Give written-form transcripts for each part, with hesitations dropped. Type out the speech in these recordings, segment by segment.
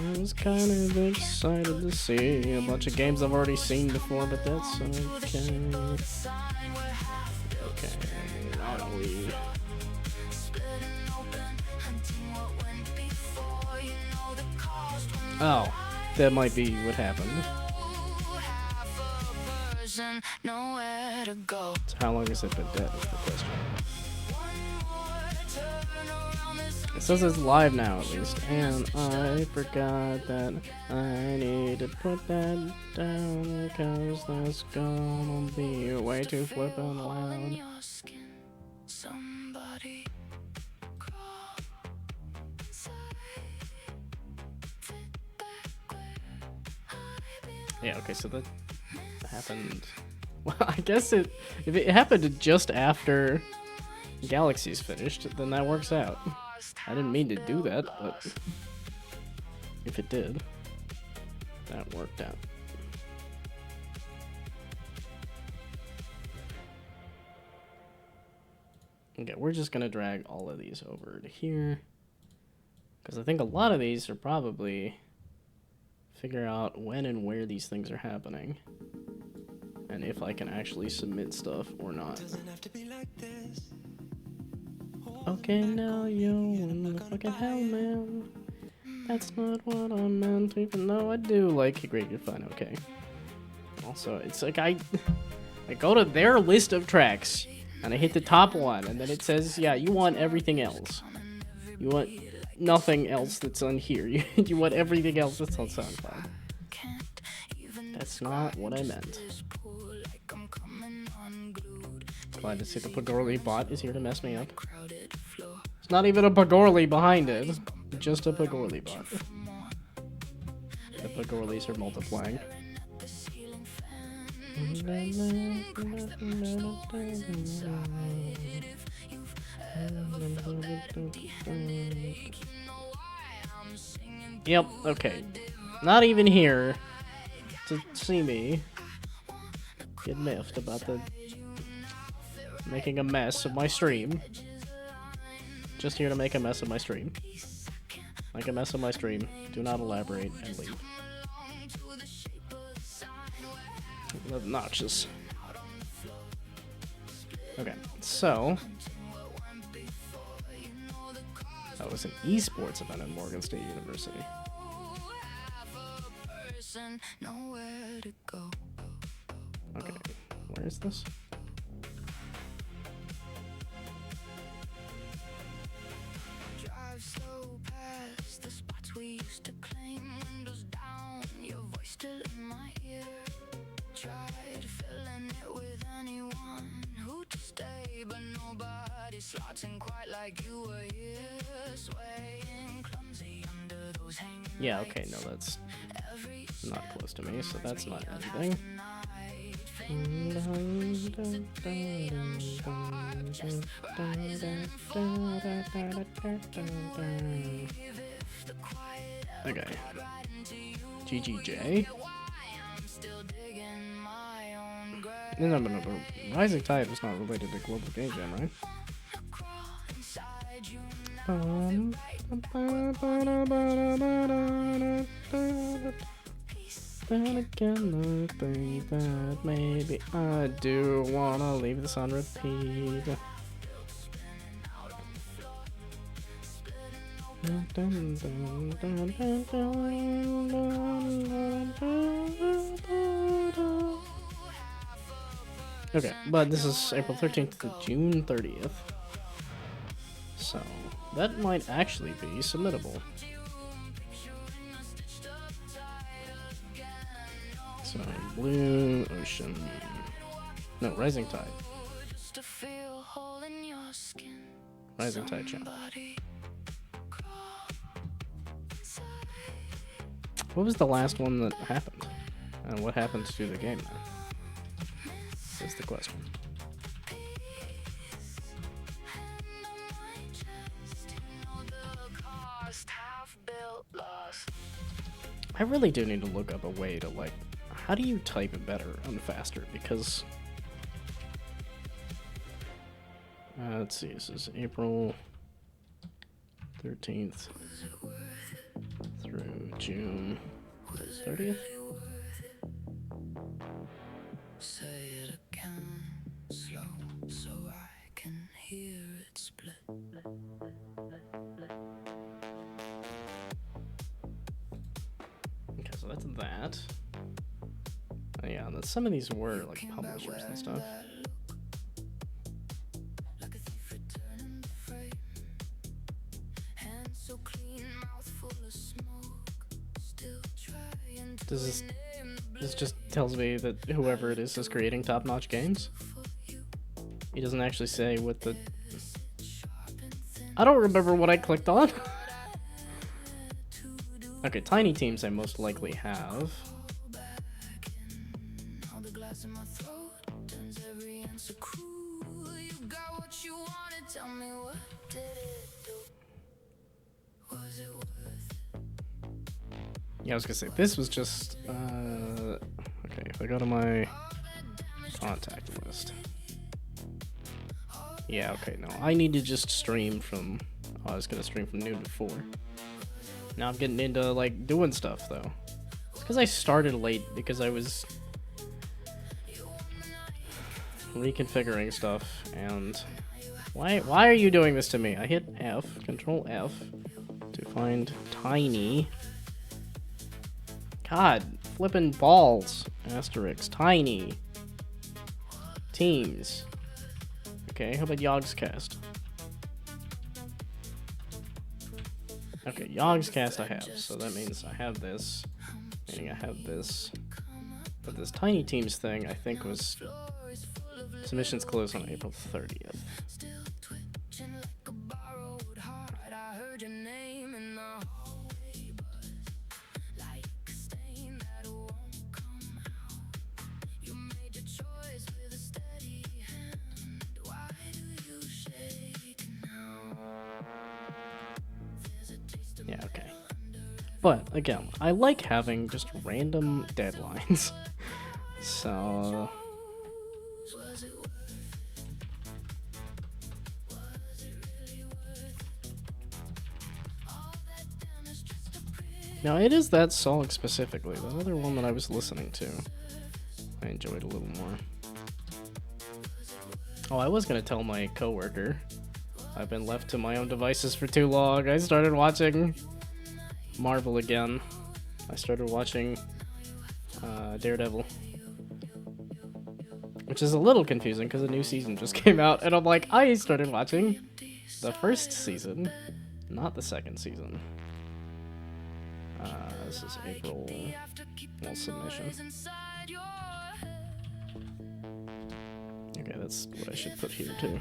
I was kind of excited to see a bunch of games I've already seen before, but that's okay. Okay, now we... Oh, that might be what happened. So how long has it been dead is the question. It says it's live now at least, and I forgot that I need to put that down because that's gonna be way too flippin' loud. Yeah, okay, so that happened. Well, I guess if it happened just after Galaxy's finished, then that works out. I didn't mean to do that, but if it did, that worked out. Okay, we're just gonna drag all of these over to here, because I think a lot of these are probably figure out when and where these things are happening, and if I can actually submit stuff or not. Okay, now you're in the fucking hell, man. That's not what I meant, even though I do like Great You're Fine, okay. Also, it's like I go to their list of tracks, and I hit the top one, and then it says, yeah, you want everything else. You want nothing else that's on here. You want everything else that's on SoundCloud. That's not what I meant. Glad to see the Pagorli bot is here to mess me up. It's not even a Pagorli behind it. Just a Pagorli bot. The Pagorlis are multiplying. Yep, okay. Not even here to see me get miffed about the making a mess of my stream. Just here to make a mess of my stream. Make a mess of my stream. Do not elaborate and leave. Obnoxious. Okay, so that was an esports event at Morgan State University. Okay, where is this? Yeah, okay, no, that's not close to me, so that's not anything. Okay. GGJ? No. Rising Tide is not related to Global Game Jam, right? Then again, I think that maybe I do wanna leave this on repeat. Okay, but this is April 13th to June 30th. So, that might actually be submittable. So, Blue Ocean. No, Rising Tide. Rising Tide channel. What was the last one that happened? And what happens to the game now? That's the question. I really do need to look up a way to, like, how do you type it better and faster? Because, let's see, this is April 13th through June 30th. Say it again, slow, so I can hear it split. Okay, so that's that. Oh, yeah, some of these were like publishers and stuff. Like a thief returning the frame. Hands so clean, mouth full of smoke. Still trying to This just tells me that whoever it is creating top-notch games. He doesn't actually say what the... I don't remember what I clicked on. Okay, Tiny Teams I most likely have. Yeah, I was gonna say, this was just, okay, if I go to my contact list. Yeah, okay, no, I need to just stream from, I was gonna stream from noon to 4. Now I'm getting into, like, doing stuff, though. It's because I started late, because I was reconfiguring stuff, and why are you doing this to me? I hit F, Control F, to find Tiny. God, flipping balls. Asterisk. Tiny. Teams. Okay, how about Yogscast? Okay, Yogscast I have, so that means I have this. Meaning I have this. But this Tiny Teams thing, I think was... Submissions closed on April 30th. Yeah, okay. But, again, I like having just random deadlines. So... Now, it is that song specifically. The other one that I was listening to, I enjoyed a little more. Oh, I was going to tell my coworker. I've been left to my own devices for too long. I started watching Marvel again. I started watching Daredevil. Which is a little confusing because a new season just came out. And I'm like, I started watching the first season, not the second season. This is April, well, submission. Okay, that's what I should put here too.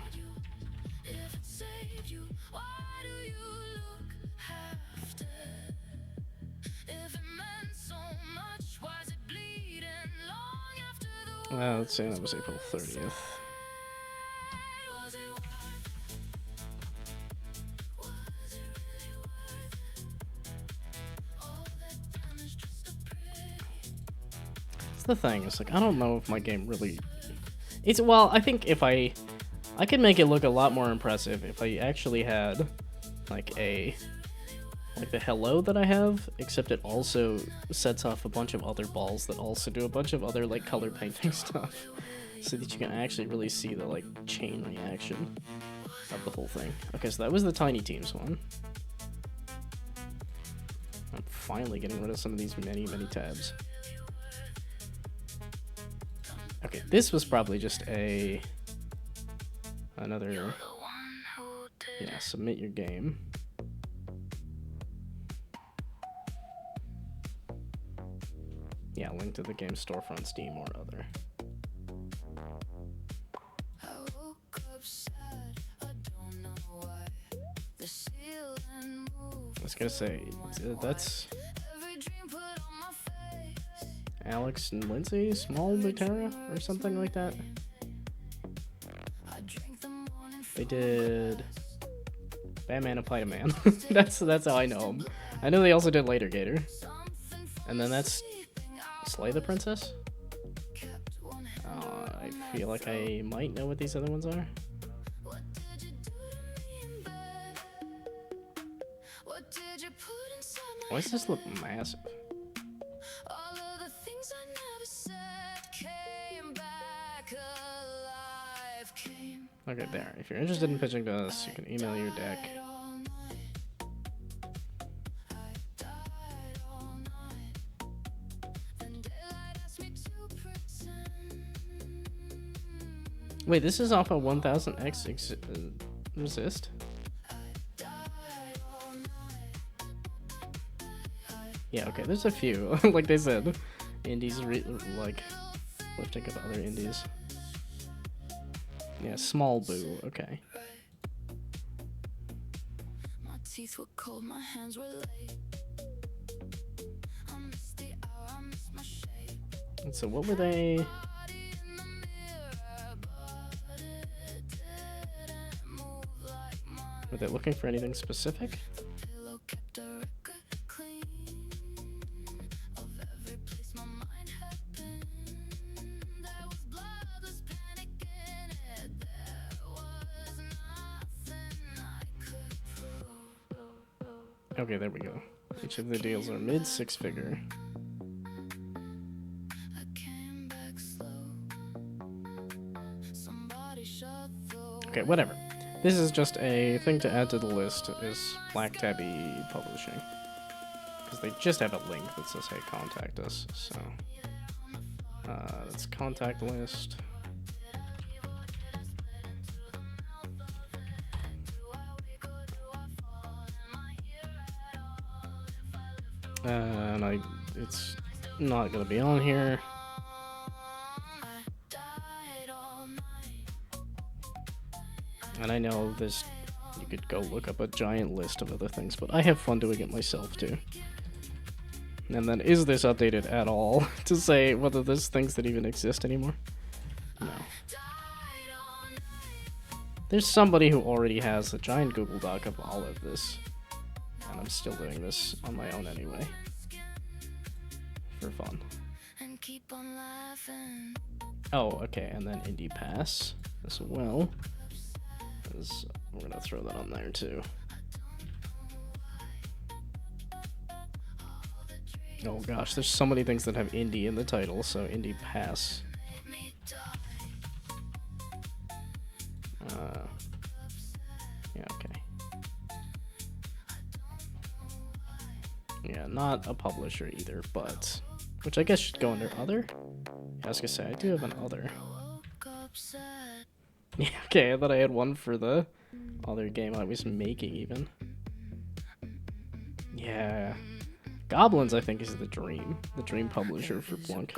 Let's say that was April 30th. The thing is, like, I don't know if my game really... Well, I think if I could make it look a lot more impressive if I actually had, like, the hello that I have, except it also sets off a bunch of other balls that also do a bunch of other, like, color painting stuff, so that you can actually really see the, like, chain reaction of the whole thing. Okay, so that was the Tiny Teams one. I'm finally getting rid of some of these many tabs. Okay, this was probably just another, yeah, submit your game. Yeah, link to the game storefront, Steam, or other. I was gonna say, that's Alex and Lindsay, Small Butera, or something like that. They did Batman and Spider-Man. that's how I know them. I know they also did Later Gator. And then that's Slay the Princess. I feel like I might know what these other ones are. Why does this look massive? All of the things I never said came back alive. Okay, there. If you're interested in pitching to us, you can email your deck. Wait, this is off a 1000X resist? Yeah, okay, there's a few. Like they said, indies like lifting up other indies. Yeah, small boo, okay. My teeth were cold, my hands were late. I missed the hour, I missed my shape. And so what were they? Were they looking for anything specific? Okay, there we go. Each of the deals are mid six figure. Okay, whatever. This is just a thing to add to the list, is Black Tabby Publishing. Because they just have a link that says, hey, contact us. So, that's contact list. And it's not gonna be on here. And I know this, you could go look up a giant list of other things, but I have fun doing it myself too. And then, is this updated at all to say whether there's things that even exist anymore? No. There's somebody who already has a giant Google Doc of all of this. And I'm still doing this on my own anyway. For fun. Oh, okay, and then Indie Pass as well. We're gonna throw that on there too. Oh gosh, there's so many things that have indie in the title, so Indie Pass. Yeah, okay. Yeah, not a publisher either, but which I guess should go under other. I was gonna say I do have an other. Yeah, okay, I thought I had one for the other game I was making even. Yeah. Goblins, I think, is the dream publisher for Plunk.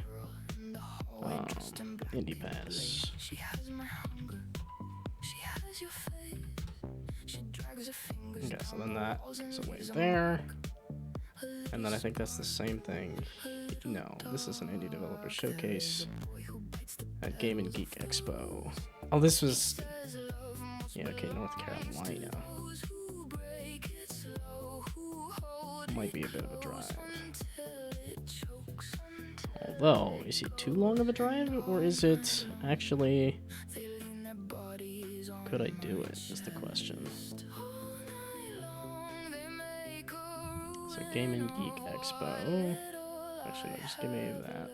Indie Pass. Okay, so then that is away there. And then I think that's the same thing. No, this is an indie developer showcase at Game and Geek Expo. Oh, this was... Yeah, okay, North Carolina. Might be a bit of a drive. Although, is it too long of a drive, or is it actually... Could I do it, is the question. So, Game and Geek Expo. Actually, no, just give me that.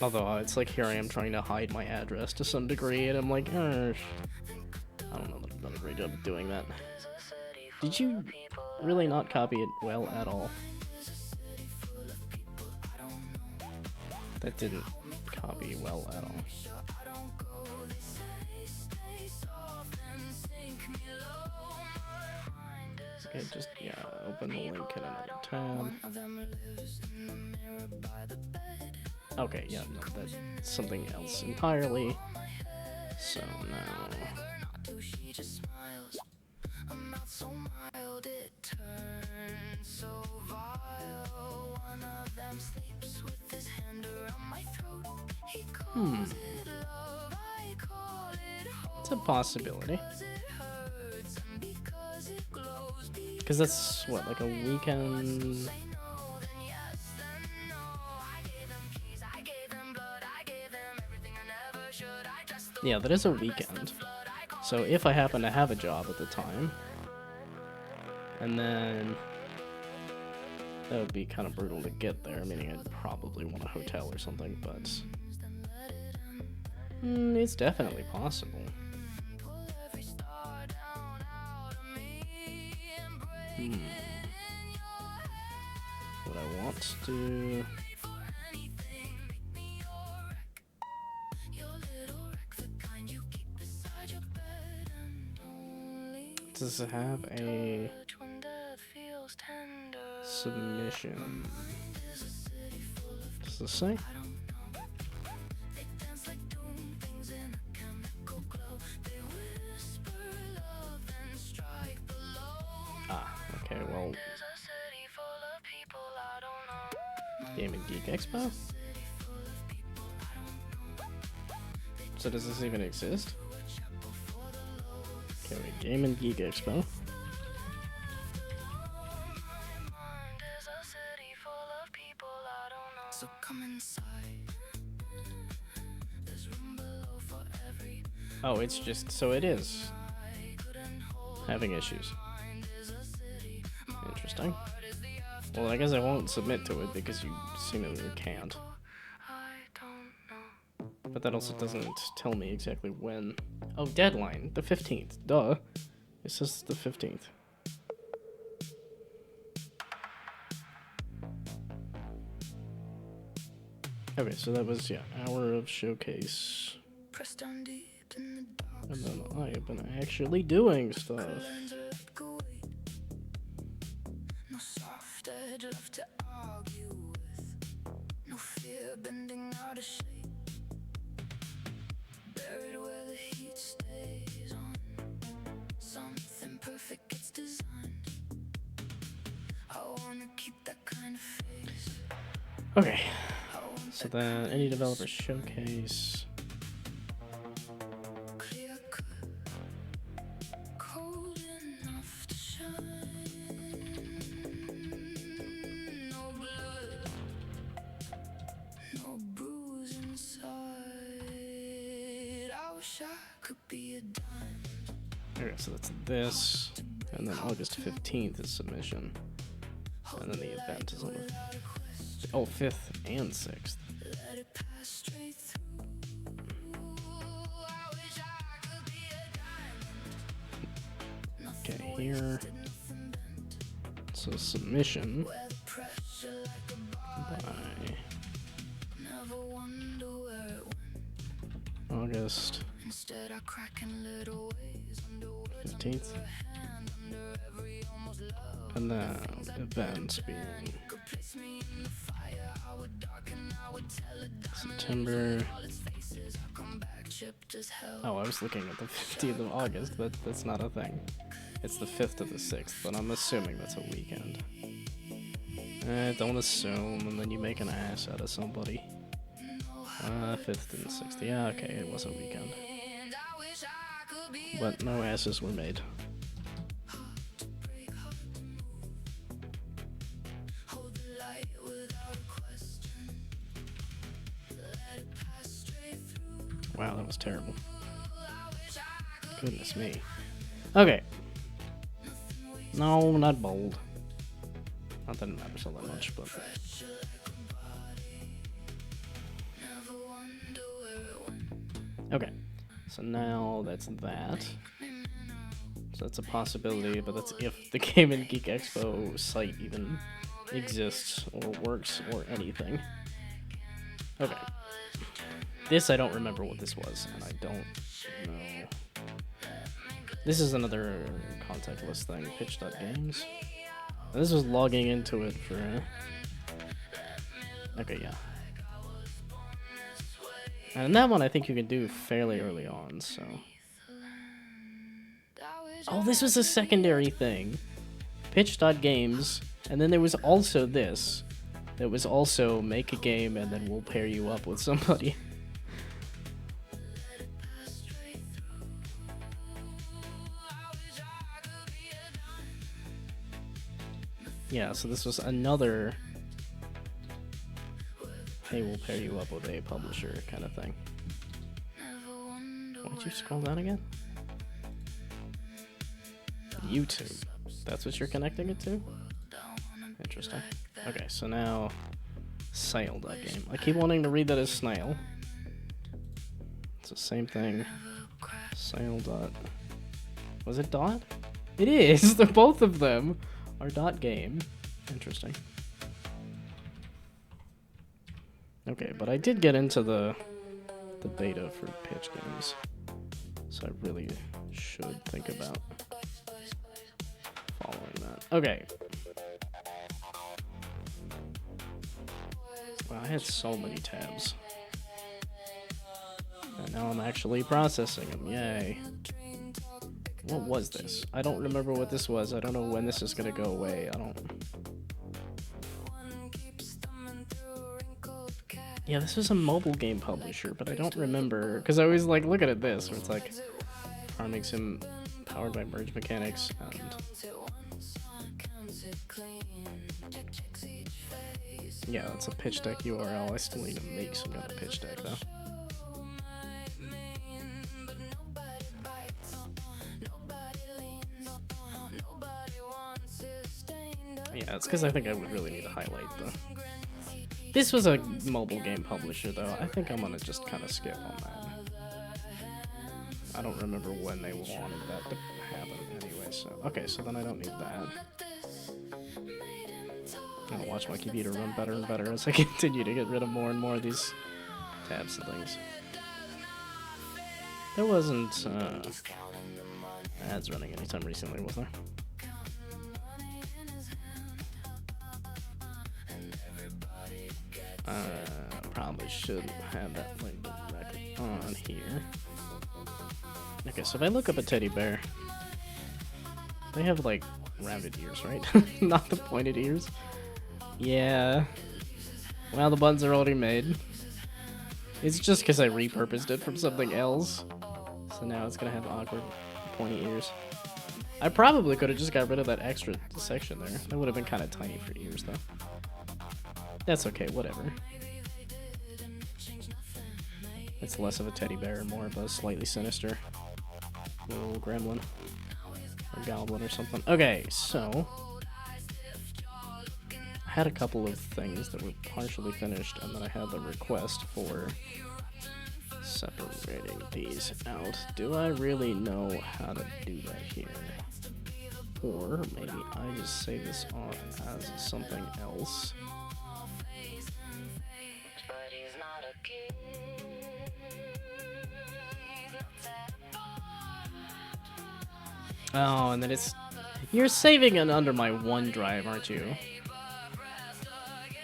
Although, it's like here I am trying to hide my address to some degree, and I'm like, I don't know that I've done a great job of doing that. Did you really not copy it well at all? That didn't copy well at all. Okay, just, yeah, open the link in another tab. Okay, yeah, no, that's something else entirely. So now... It's a possibility. Because that's, what, like a weekend... Yeah, that is a weekend. So if I happen to have a job at the time, and then that would be kind of brutal to get there, meaning I'd probably want a hotel or something, but it's definitely possible. What I want to do... Does it have a submission? Does it say? Ah, okay, well... Game and Geek Expo? So does this even exist? Okay, wait, Game and Geek Expo. Oh, it's just, so it is having issues. Interesting. Well, I guess I won't submit to it because you seemingly can't. But that also doesn't tell me exactly when. Oh, deadline, the 15th. Duh. It says the 15th. Okay, so that was, yeah, hour of showcase. And then I have been actually doing stuff. Okay, so then any developer showcase. Okay, so that's this, and then August 15th is submission, and then the event is on the 5th and 6th. Okay, here. So submission by August 15th, and then events being September. Oh, I was looking at the 15th of August, but that's not a thing. It's the 5th to the 6th, but I'm assuming that's a weekend. Don't assume, and then you make an ass out of somebody. 5th and 6th. Yeah, okay, it was a weekend. But no asses were made. Wow, that was terrible. Goodness me. Okay. No, not bold. Not that it matters all that much, but... Okay. So now that's that. So that's a possibility, but that's if the Game and Geek Expo site even exists or works or anything. Okay. This, I don't remember what this was, and I don't know. This is another contact list thing, pitch.games. And this was logging into it for... Okay, yeah. And that one I think you can do fairly early on, so... Oh, this was a secondary thing. Pitch.games, and then there was also this. That was also make a game and then we'll pair you up with somebody. Yeah, so this was another, hey, we'll pair you up with a publisher kind of thing. you scroll down again? YouTube. That's what you're connecting it to? Interesting. Okay, so now sail.game. I keep wanting to read that as snail. It's the same thing. Sail dot. Was it dot? It is! They're both of them are dot game. Interesting. Okay, but I did get into the beta for pitch games. So I really should think about following that. Okay. Wow, I had so many tabs. And now I'm actually processing them. Yay. What was this? I don't remember what this was. I don't know when this is gonna go away. I don't... Yeah, this was a mobile game publisher, but I don't remember. Because I always like looking at this, where it's like Farming Sim powered by Merge Mechanics and... Yeah, that's a pitch deck URL. I still need to make some kind of pitch deck though. Yeah, it's because I think I would really need to highlight the... This was a mobile game publisher, though. I think I'm gonna just kind of skip on that. I don't remember when they wanted that to happen anyway, so... Okay, so then I don't need that. I'm gonna watch my computer run better and better as I continue to get rid of more and more of these tabs and things. There wasn't, ads running anytime recently, was there? Probably shouldn't have that link directly on here. Okay, so if I look up a teddy bear, they have like rounded ears, right? Not the pointed ears. Yeah. Well, the buttons are already made. It's just because I repurposed it from something else. So now it's gonna have awkward pointy ears. I probably could have just got rid of that extra section there. That would have been kind of tiny for ears, though. That's okay, whatever. It's less of a teddy bear and more of a slightly sinister little gremlin. Or goblin or something. Okay, so... I had a couple of things that were partially finished, and then I had the request for separating these out. Do I really know how to do that here? Or maybe I just say this off as something else. Oh, and then it's... You're saving it under my OneDrive, aren't you?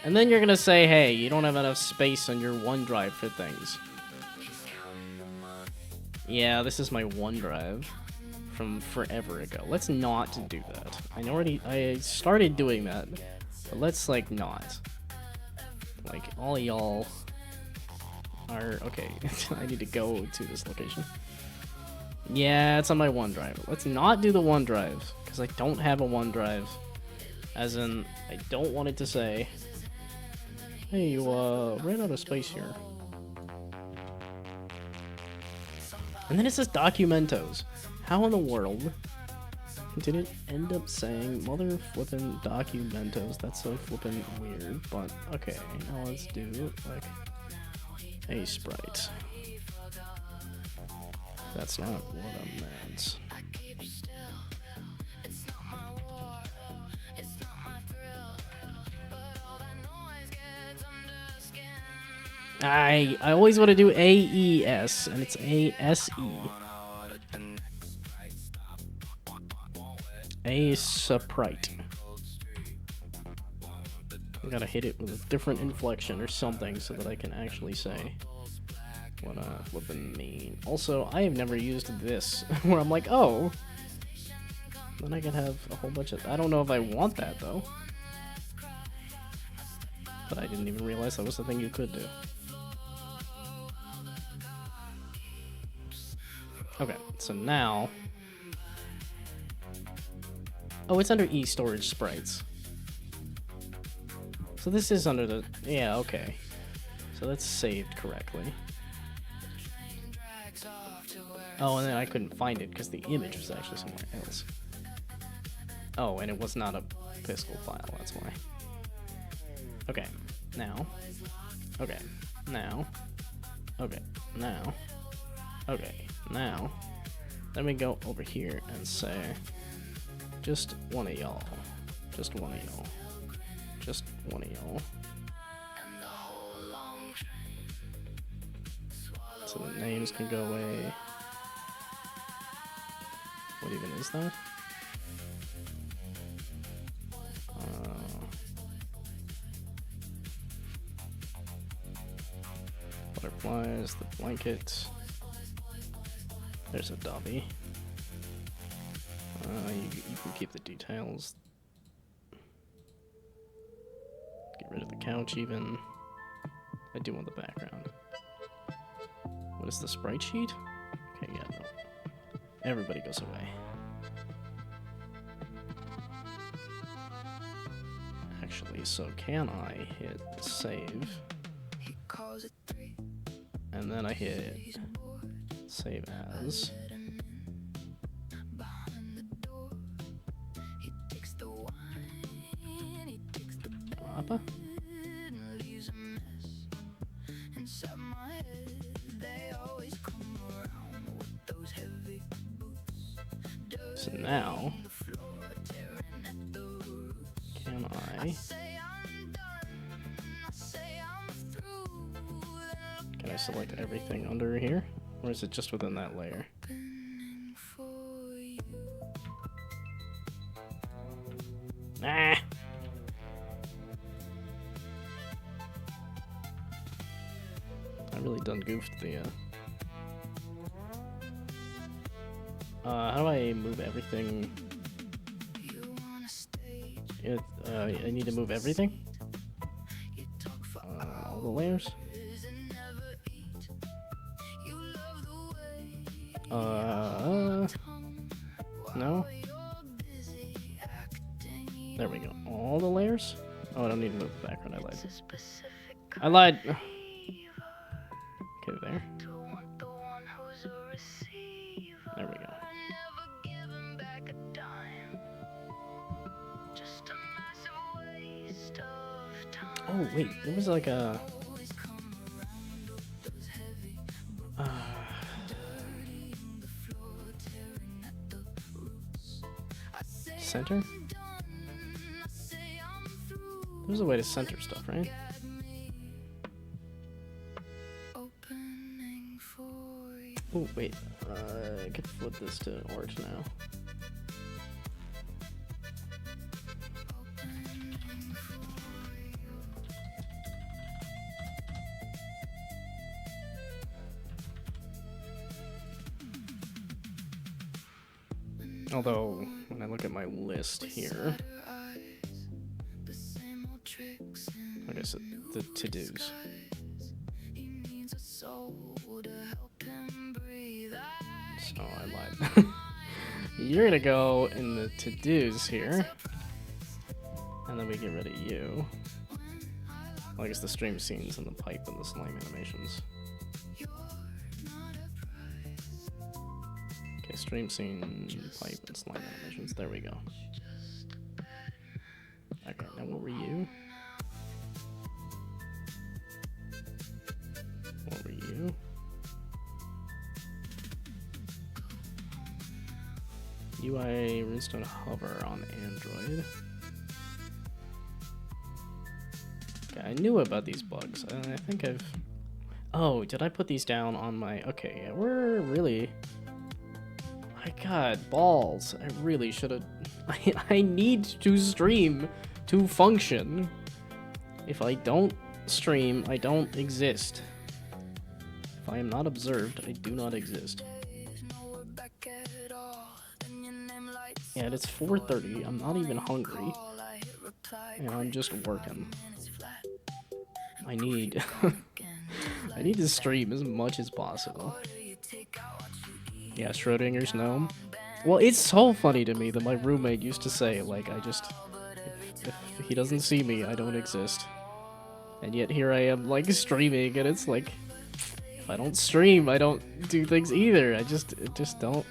And then you're gonna say, hey, you don't have enough space on your OneDrive for things. Yeah, this is my OneDrive from forever ago. Let's not do that. I started doing that, but let's, like, not. Like, all y'all are... Okay, I need to go to this location. Yeah, it's on my OneDrive. Let's not do the OneDrive, because I don't have a OneDrive. As in, I don't want it to say, hey, you ran out of space here. And then it says Documentos. How in the world did it end up saying mother flippin' Documentos? That's so flippin' weird, but okay, now let's do like a sprite. That's not what I meant. I always want to do AES, and it's ASE. A sprite. I gotta hit it with a different inflection or something so that I can actually say what I flippin' mean. Also, I have never used this, where I'm like, oh, then I can have a whole bunch of... I don't know if I want that, though. But I didn't even realize that was the thing you could do. Okay, so now... Oh, it's under E-Storage Sprites. So this is under the... Yeah, okay. So that's saved correctly. Oh, and then I couldn't find it because the image was actually somewhere else. Oh, and it was not a physical file, that's why. Okay, now. Okay, now. Okay, now. Okay, now. Then we go over here and say, just one of y'all. Just one of y'all. Just one of y'all. So the names can go away. What even is that? Butterflies, the blanket. There's a Dobby. You can keep the details. Get rid of the couch even. I do want the background. What is the sprite sheet? Okay, yeah, no. Everybody goes away. Actually, so can I hit save? And then I hit save as. Papa? So now, can I select everything under here? Or is it just within that layer? Ah! I really done goofed the, how do I move everything? I need to move everything? All the layers? No? There we go. All the layers? Oh, I don't need to move the background. I lied. I lied! Okay, there. There we go. Oh, wait, there was like a... center? There's a way to center stuff, right? Oh, wait, I could flip this to orange now. Although, when I look at my list here, okay, so the to-dos. So I lied. You're gonna go in the to-dos here, and then we get rid of you. Well, I guess the stream scenes and the pipe and the slime animations. Okay, stream scene, pipe, and slime animations. There we go. Okay, now what were you? What were you? UI Runestone Hover on Android. Okay, I knew about these bugs. I think I've... Oh, did I put these down on my... Okay, yeah, we're really... My god, balls. I really should have... I need to stream to function. If I don't stream, I don't exist. If I am not observed, I do not exist. Yeah, it's 4:30. I'm not even hungry. And I'm just working. I need... I need to stream as much as possible. Yeah, Schrodinger's Gnome. Well, it's so funny to me that my roommate used to say, like, if he doesn't see me, I don't exist. And yet here I am, like, streaming, and it's like, if I don't stream, I don't do things either. I just don't.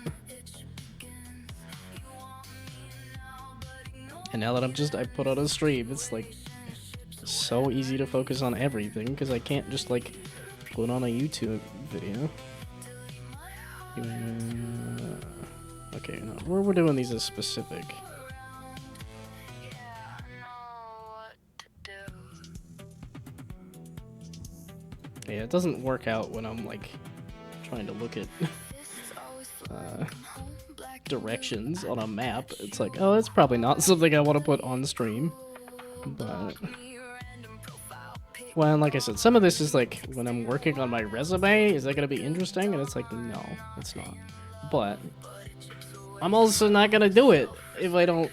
And now that I put on a stream, it's like so easy to focus on everything because I can't just like put on a YouTube video. Okay, no, we're doing these as specific. Yeah, it doesn't work out when I'm like trying to look at directions on a map. It's like, oh, that's probably not something I want to put on stream. But well, and like I said, some of this is like when I'm working on my resume, is that gonna be interesting? And it's like, no, it's not. But I'm also not gonna do it if I don't.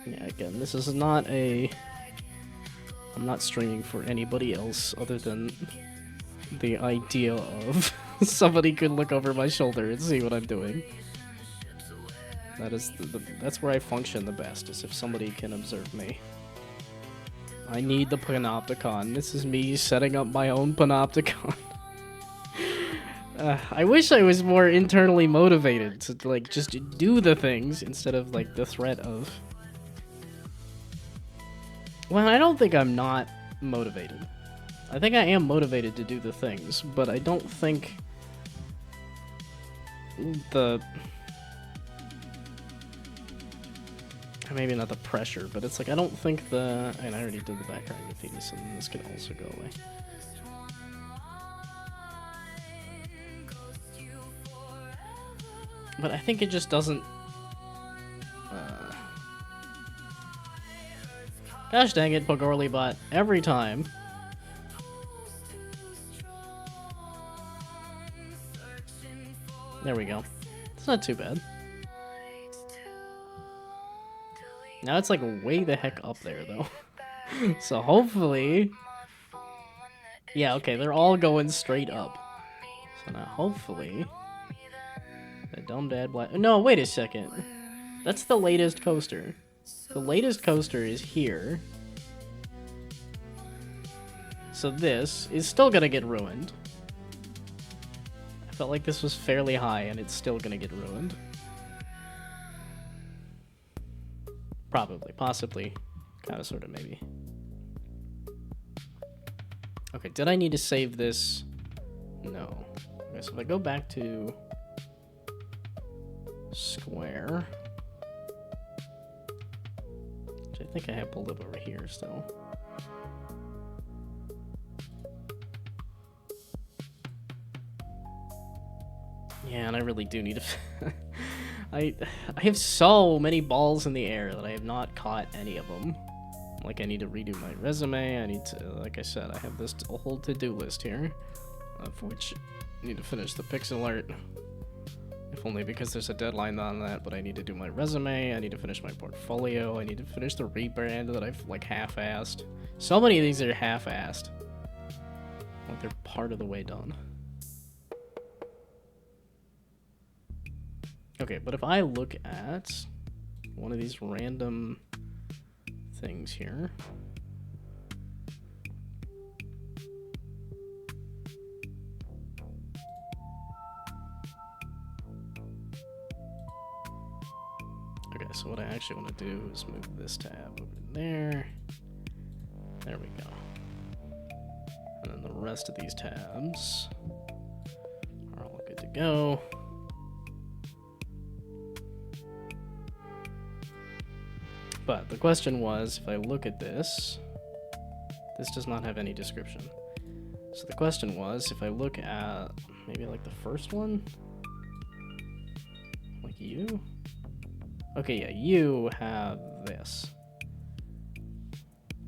Yeah, again, this is not a. I'm not streaming for anybody else other than the idea of somebody could look over my shoulder and see what I'm doing. That is that's where I function the best, is if somebody can observe me. I need the panopticon. This is me setting up my own panopticon. I wish I was more internally motivated to like just do the things instead of like the threat of. Well, I don't think I'm not motivated. I think I am motivated to do the things, but I don't think maybe not the pressure, but it's like I don't think and I already did the background graffiti, so this could also go away. But I think it just doesn't. Gosh dang it, Pogorly bot, every time. There we go. It's not too bad. Now it's like way the heck up there though. So hopefully. Yeah, okay, they're all going straight up. So now hopefully. The dumb dad black. No, wait a second. That's the latest coaster. The latest coaster is here. So this is still gonna get ruined. I felt like this was fairly high and it's still gonna get ruined. Probably, possibly, kinda sorta maybe. Okay, did I need to save this? No. Okay, so if I go back to square, which I think I have pulled up over here still. Yeah, and I really do need to. I have so many balls in the air that I have not caught any of them. Like, I need to redo my resume. I need to, like I said, I have this whole to-do list here, of which I need to finish the pixel art. If only because there's a deadline on that, but I need to do my resume. I need to finish my portfolio. I need to finish the rebrand that I've like half-assed. So many of these are half-assed. Like they're part of the way done. Okay, but if I look at one of these random things here. Okay, so what I actually want to do is move this tab over there. There we go. And then the rest of these tabs are all good to go. But the question was, if I look at this, this does not have any description. So the question was, if I look at maybe like the first one, like you. Okay, yeah, you have this.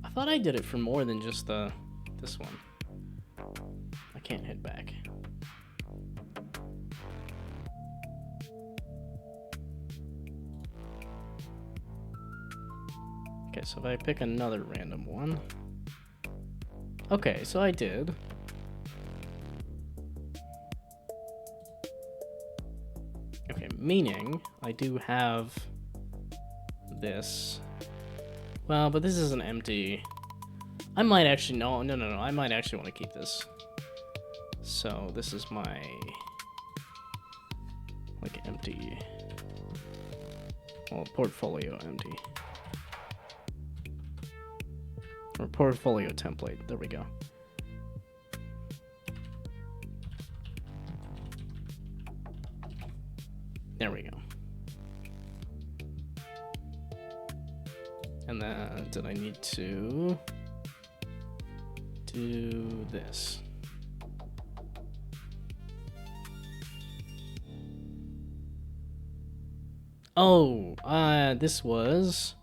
I thought I did it for more than just this one. I can't hit back. Okay, so if I pick another random one. Okay, so I did. Okay, meaning I do have this. Well, but this is an empty. I might actually, no, I might actually want to keep this. So this is my, like, empty, well, portfolio empty. Or portfolio template, there we go. There we go. And then, did I need to do this? Oh, this was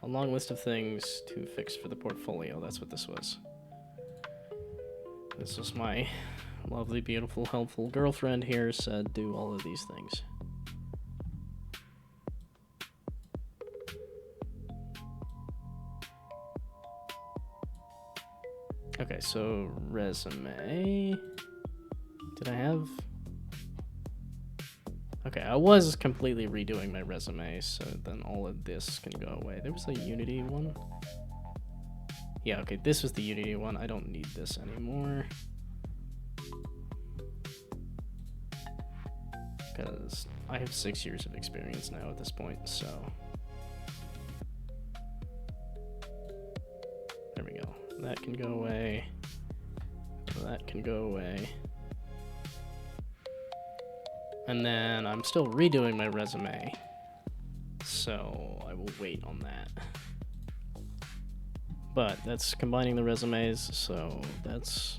a long list of things to fix for the portfolio. That's what this was. This was my lovely, beautiful, helpful girlfriend here said do all of these things. Okay, so resume. Did I have? Okay, I was completely redoing my resume, so then all of this can go away. There was a Unity one. Yeah, okay, this was the Unity one. I don't need this anymore. Because I have 6 years of experience now at this point, so. There we go. That can go away. That can go away. And then I'm still redoing my resume, so I will wait on that. But that's combining the resumes, so that's...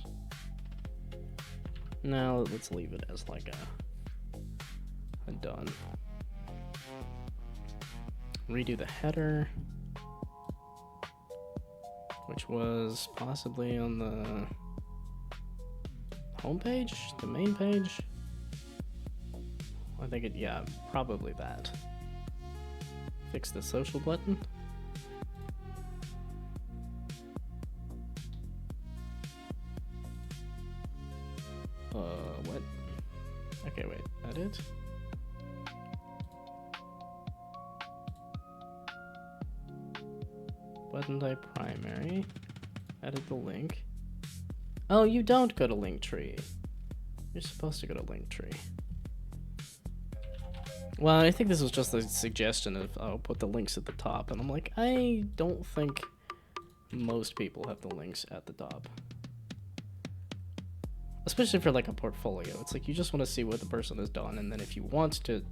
Now let's leave it as like a done. Redo the header, which was possibly on the homepage, the main page. I think it, yeah, probably that. Fix the social button. What? Okay, wait, edit. Button type primary. Edit the link. Oh, you don't go to Linktree. You're supposed to go to Linktree. Well, I think this was just a suggestion of, oh, put the links at the top. And I'm like, I don't think most people have the links at the top. Especially for like a portfolio. It's like you just want to see what the person has done. And then if you want to...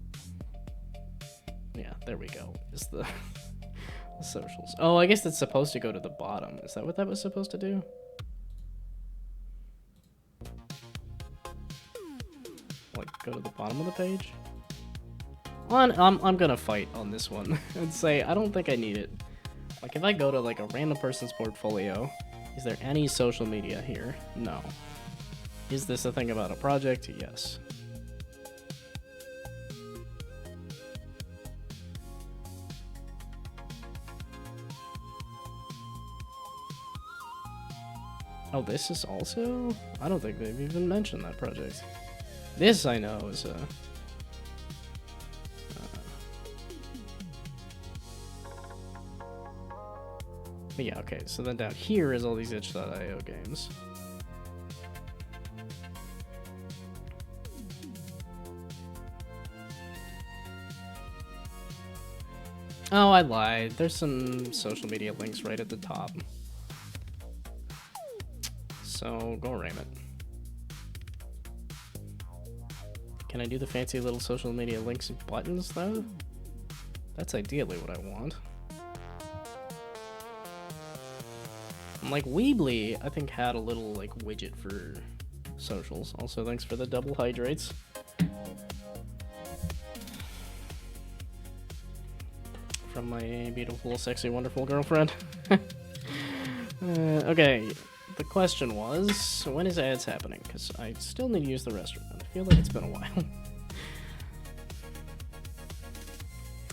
Yeah, there we go. Is the socials. Oh, I guess it's supposed to go to the bottom. Is that what that was supposed to do? Like, go to the bottom of the page? I'm gonna fight on this one and say I don't think I need it. Like if I go to like a random person's portfolio, is there any social media here? No. Is this a thing about a project? Yes. Oh, this is also? I don't think they've even mentioned that project. This I know is a... But yeah, okay, so then down here is all these itch.io games. Oh, I lied. There's some social media links right at the top. So, go ram it. Can I do the fancy little social media links and buttons, though? That's ideally what I want. Like Weebly, I think had a little like widget for socials. Also, thanks for the double hydrates. From my beautiful, sexy, wonderful girlfriend. Okay, the question was, when is ads happening? Because I still need to use the restroom, and I feel like it's been a while.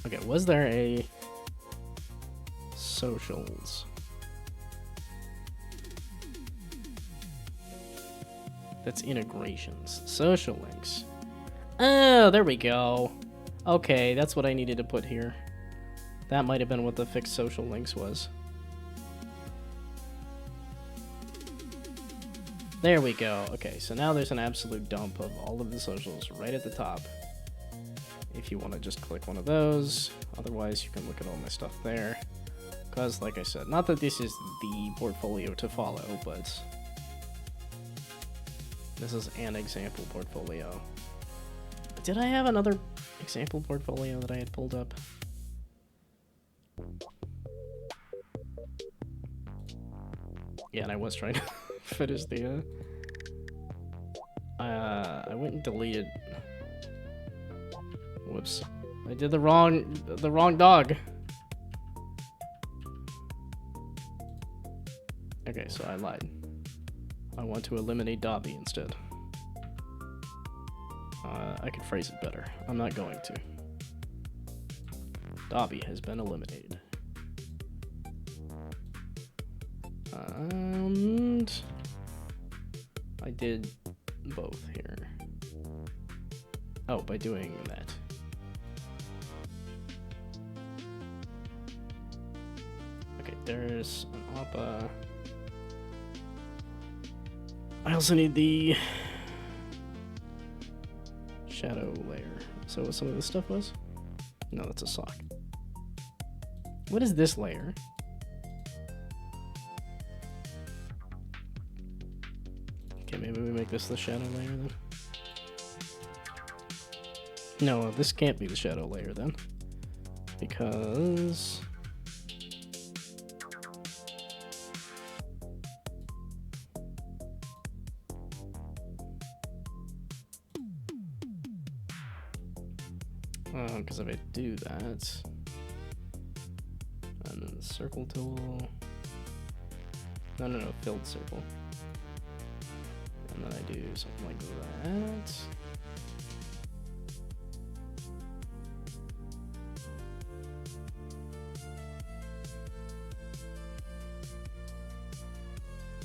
Okay, was there a socials? That's integrations. Social links. Oh, there we go. Okay, that's what I needed to put here. That might have been what the fixed social links was. There we go. Okay, so now there's an absolute dump of all of the socials right at the top. If you want to just click one of those. Otherwise, you can look at all my stuff there. Because, like I said, not that this is the portfolio to follow, but this is an example portfolio. Did I have another example portfolio that I had pulled up? Yeah, and I was trying to finish the, I went and deleted. Whoops. I did the wrong dog. Okay, so I lied. I want to eliminate Dobby instead. I could phrase it better. I'm not going to. Dobby has been eliminated. And I did both here. Oh, by doing that. Okay, there's an Appa. I also need the shadow layer. So what some of this stuff was? No, that's a sock. What is this layer? Okay, maybe we make this the shadow layer then. No, this can't be the shadow layer then. Because if I do that, and then the circle tool, no, filled circle, and then I do something like that.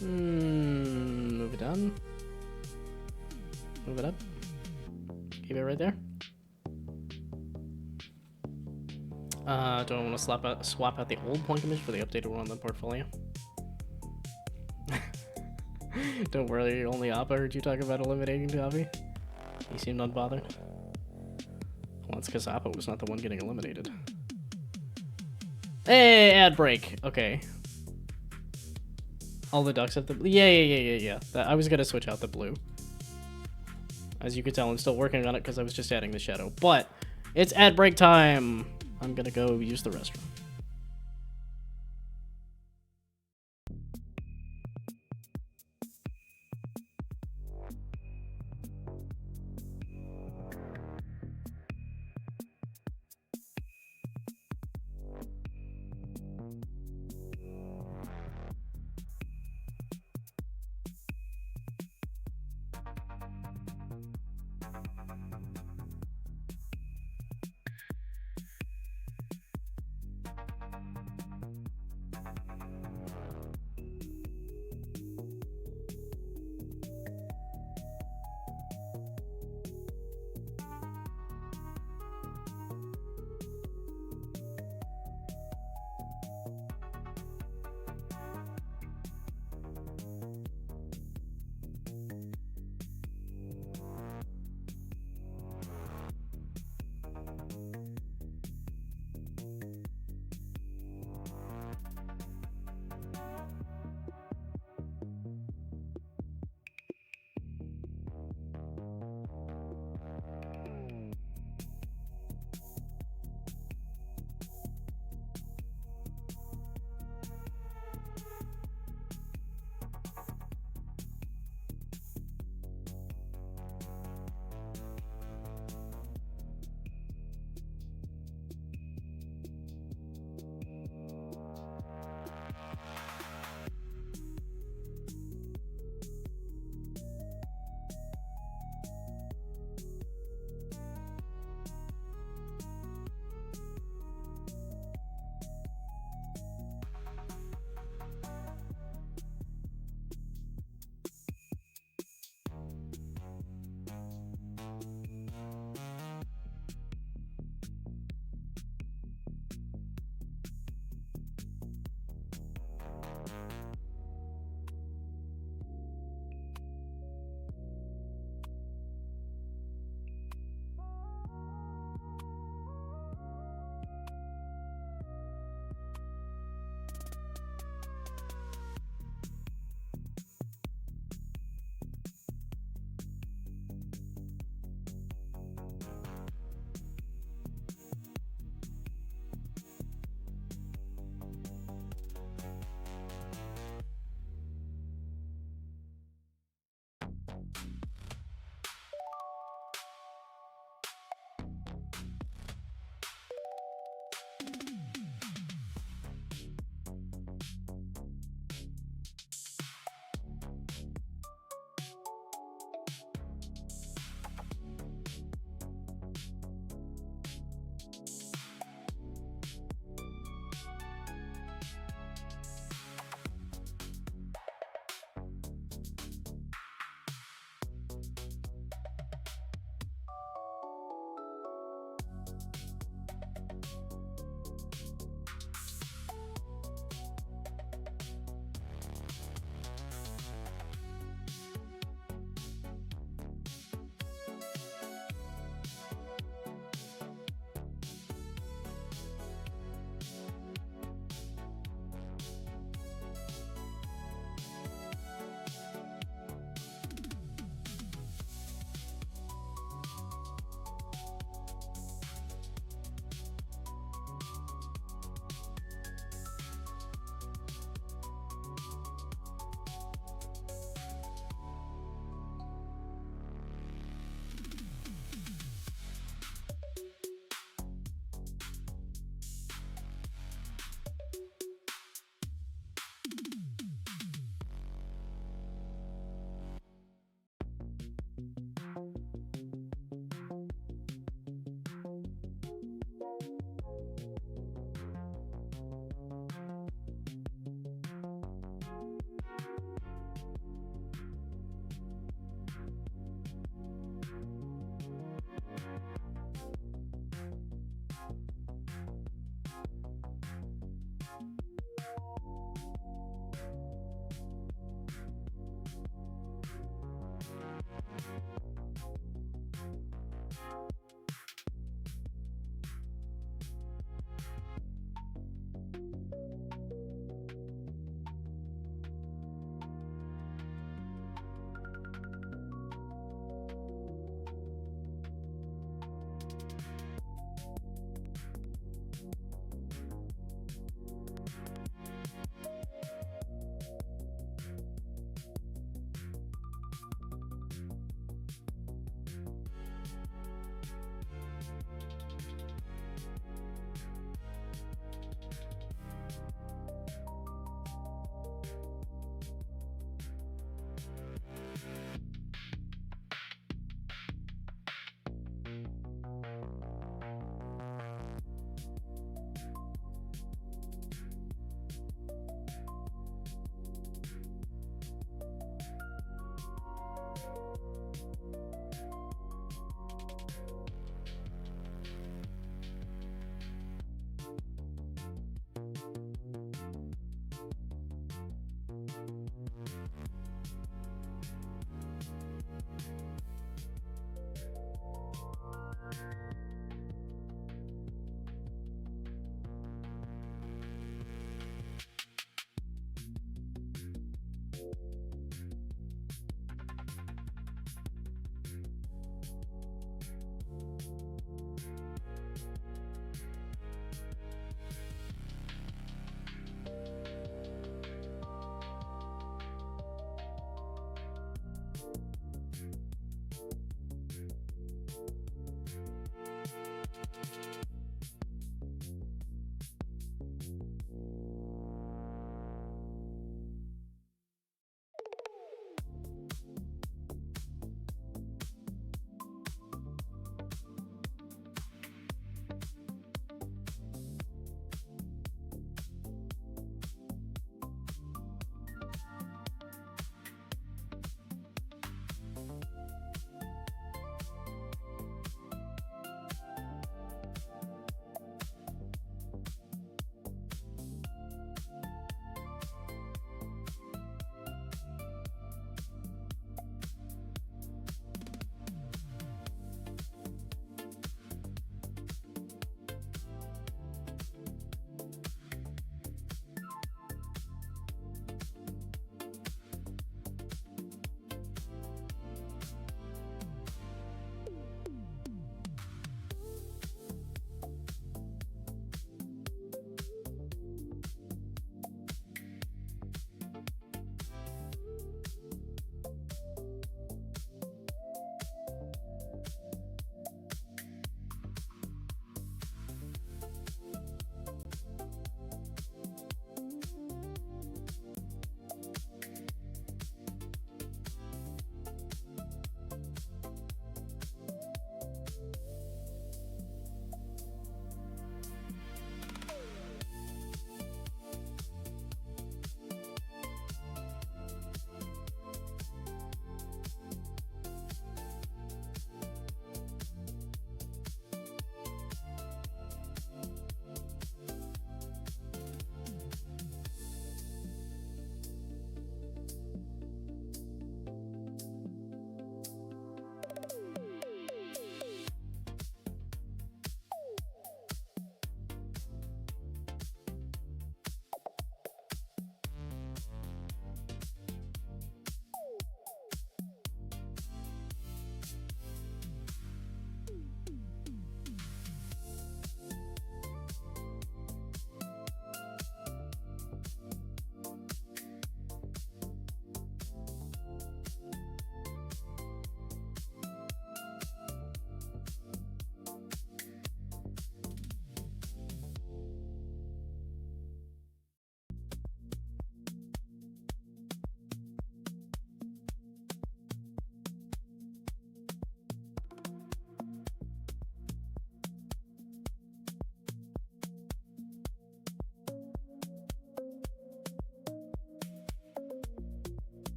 Move it down, move it up, keep it right there. Do I want to swap out the old point image for the updated one on the portfolio? Don't worry, only Appa heard you talk about eliminating Dobby. He seemed unbothered. Well, it's because Appa was not the one getting eliminated. Hey, ad break. Okay. All the ducks have the... Yeah. I was going to switch out the blue. As you can tell, I'm still working on it because I was just adding the shadow. But it's ad break time. I'm gonna go use the restroom.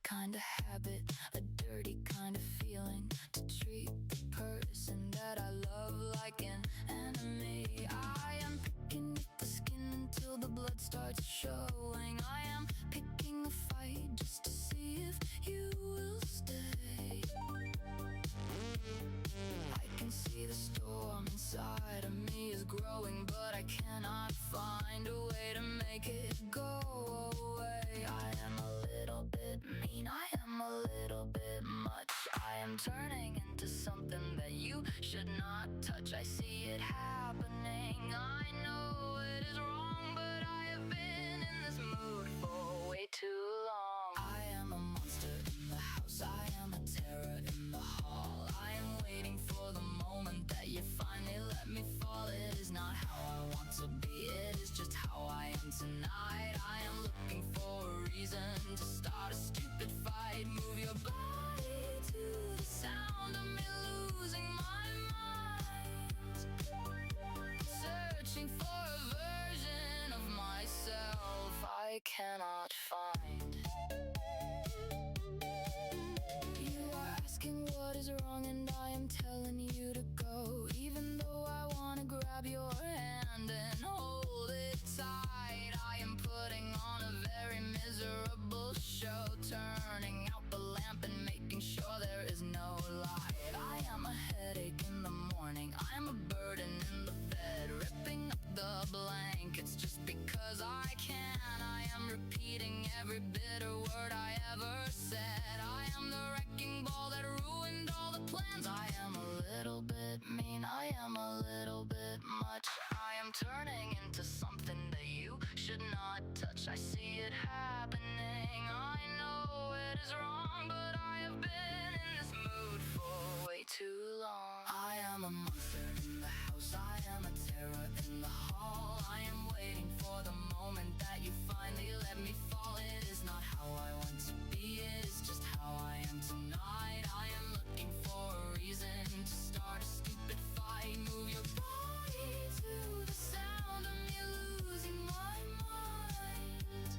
kind of habit, a dirty kind of feeling, to treat the person that I love like an enemy. I am picking at the skin until the blood starts showing. I am picking a fight just to see if you will stay. I can see the storm inside of me is growing, but I cannot find a way to make it go away. I am a little bit mean, I am a little bit much. I am turning into something that you should not touch. I see it happening, I know it is wrong, but I have been in this mood for way too long. I am a monster in the house, I am a terror in the hall. I am waiting for the moment that you finally let me fall. It is not how I want to be, it is just how I am tonight. I am looking for a reason to start a stupid fight. Move your body to the sound of me losing my mind. Searching for a version of myself I cannot find. You are asking what is wrong and I am telling you to go, even though I want to grab your hand and hold it tight. I am putting on a very miserable show, turning out the lamp and making sure there is no light. I am a headache in the morning, I am a burden in the bed, ripping up the blankets just because I can. I am repeating every bitter word I ever said. I am the wrecking ball that ruined all the plans. I am a little bit mean, I am a little bit much. I am turning into something that you should not touch. I see it happening, I know it is wrong, but I have been in this mood for way too long. I am a monster in the house, I am a terror in the hall. I am waiting for the moment that you finally let me fall. It is not how I want to be, it is just how I am tonight. I am looking for a reason to start a stupid fight. Move your body to the sound of me losing my mind.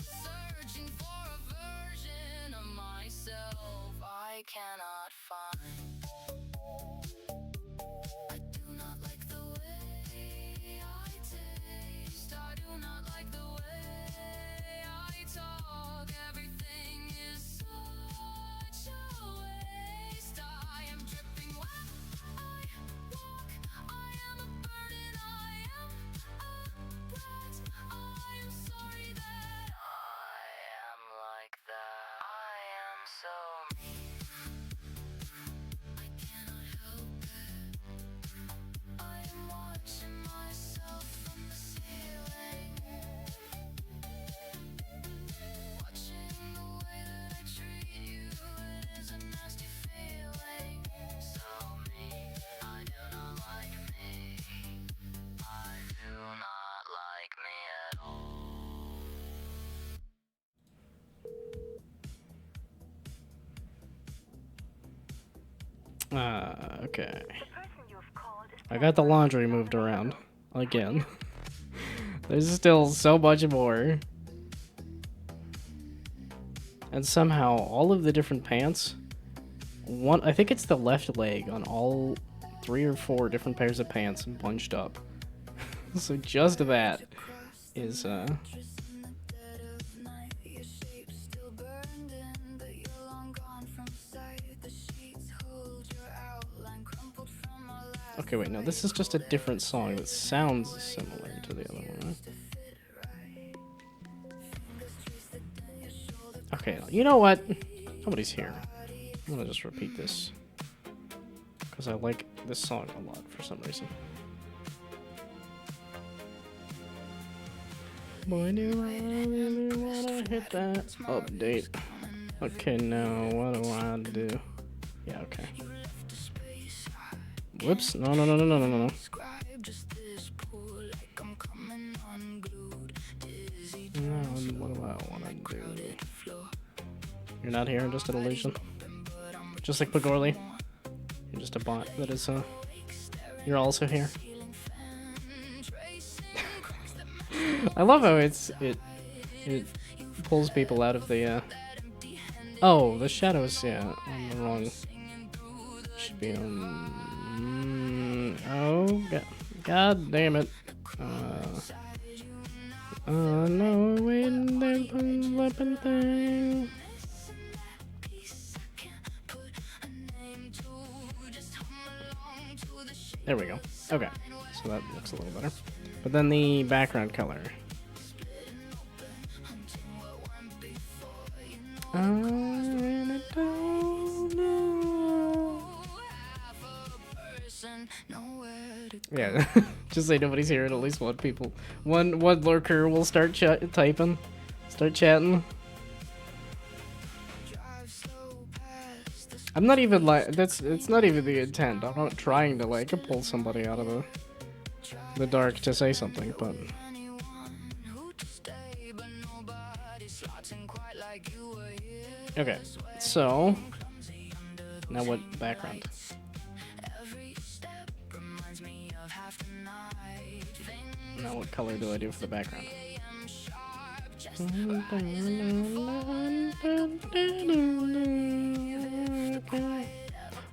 Searching for a version of myself I cannot find. I do not like the way I taste, I do not like the way I talk. Everything is such a waste. I am dripping wet, I walk, I am a burden, I am a brat. I am sorry that I am like that. I am so mean, I cannot help it. I am watching myself from the ceiling, watching the way that I treat you. It is a nasty feeling. So mean, I do not like me, I do not like me at all. Okay. I got the laundry moved around again. There's still so much more. And somehow all of the different pants, I think it's the left leg on all 3 or 4 different pairs of pants bunched up. So just that is okay, wait, no, this is just a different song that sounds similar to the other one, right? Okay, you know what? Nobody's here. I'm gonna just repeat this, because I like this song a lot for some reason. Boy, do I really wanna hit that update. Okay, now what do I do? Yeah, okay. Whoops, no. Now, what do I wanna do? You're not here, just an illusion. Just like Pagorli. You're just a bot that is, you're also here. I love how it pulls people out of the Oh, the shadows, yeah, on the wrong. Should be on. Oh, God damn it. No, wait, there's a flipping thing. There we go. Okay, so that looks a little better. But then the background color. I really don't know. Yeah, just say nobody's here and at least one lurker will start typing, start chatting. I'm not even like it's not even the intent. I'm not trying to like pull somebody out of the dark to say something, but okay. So now what background? Now what color do I do for the background?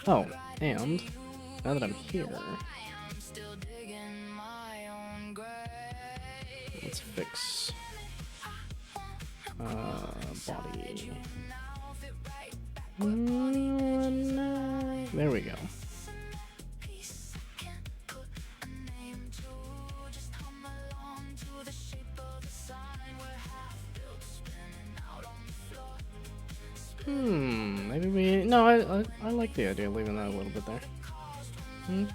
Oh, and now that I'm here, let's fix body. There we go. Maybe we... No, I like the idea of leaving that a little bit there. And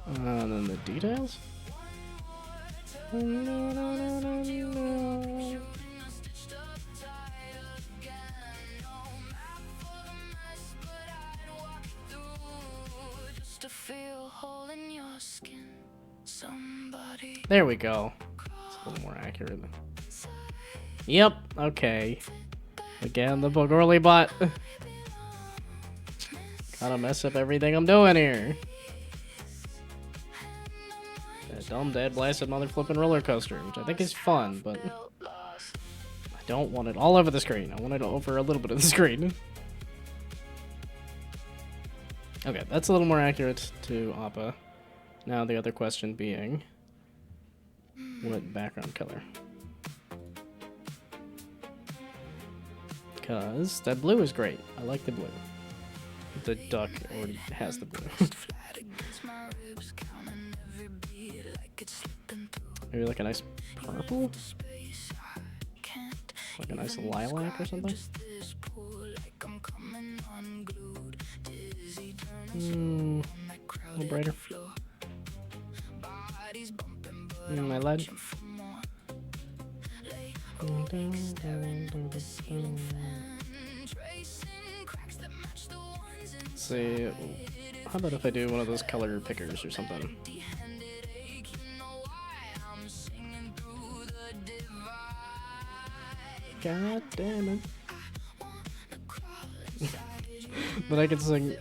then the details? There we go. It's a little more accurate. Yep, okay. Again, the Bogorly bot. Gotta mess up everything I'm doing here. That dumb, dead, blasted, mother flipping roller coaster, which I think is fun, but I don't want it all over the screen. I want it over a little bit of the screen. Okay, that's a little more accurate to Appa. Now the other question being, what background color? Because that blue is great. I like the blue. The duck already has the blue. Maybe like a nice purple? Like a nice lilac or something? A little brighter. My lead. Let's see. How about if I do one of those color pickers or something? God damn it. But I can sing.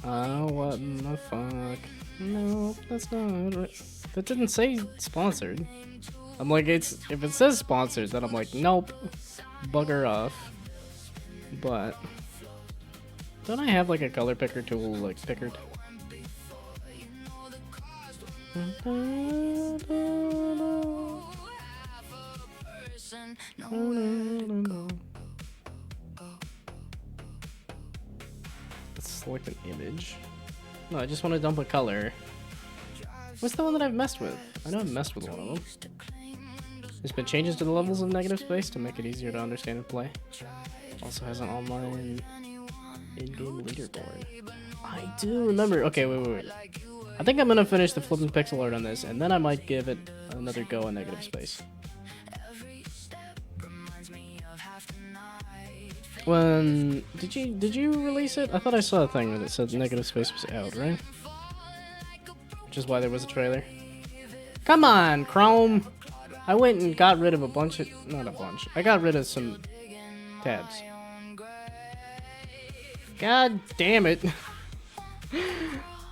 Oh, what in the fuck? No, that's not right. That didn't say sponsored. I'm like, if it says sponsored, then I'm like, nope, bugger off. But don't I have like a color picker tool, like pickered? Let's select an image. No, I just want to dump a color. What's the one that I've messed with? I know I've messed with one of them. There's been changes to the levels of negative space to make it easier to understand and play. Also has an online in-game leaderboard. I do remember. Okay, wait. I think I'm gonna finish the flipping pixel art on this, and then I might give it another go on negative space. When did you release it? I thought I saw a thing that said negative space was out, right? Which is why there was a trailer. Come on, Chrome! I went and got rid of a bunch of... Not a bunch. I got rid of some tabs. God damn it.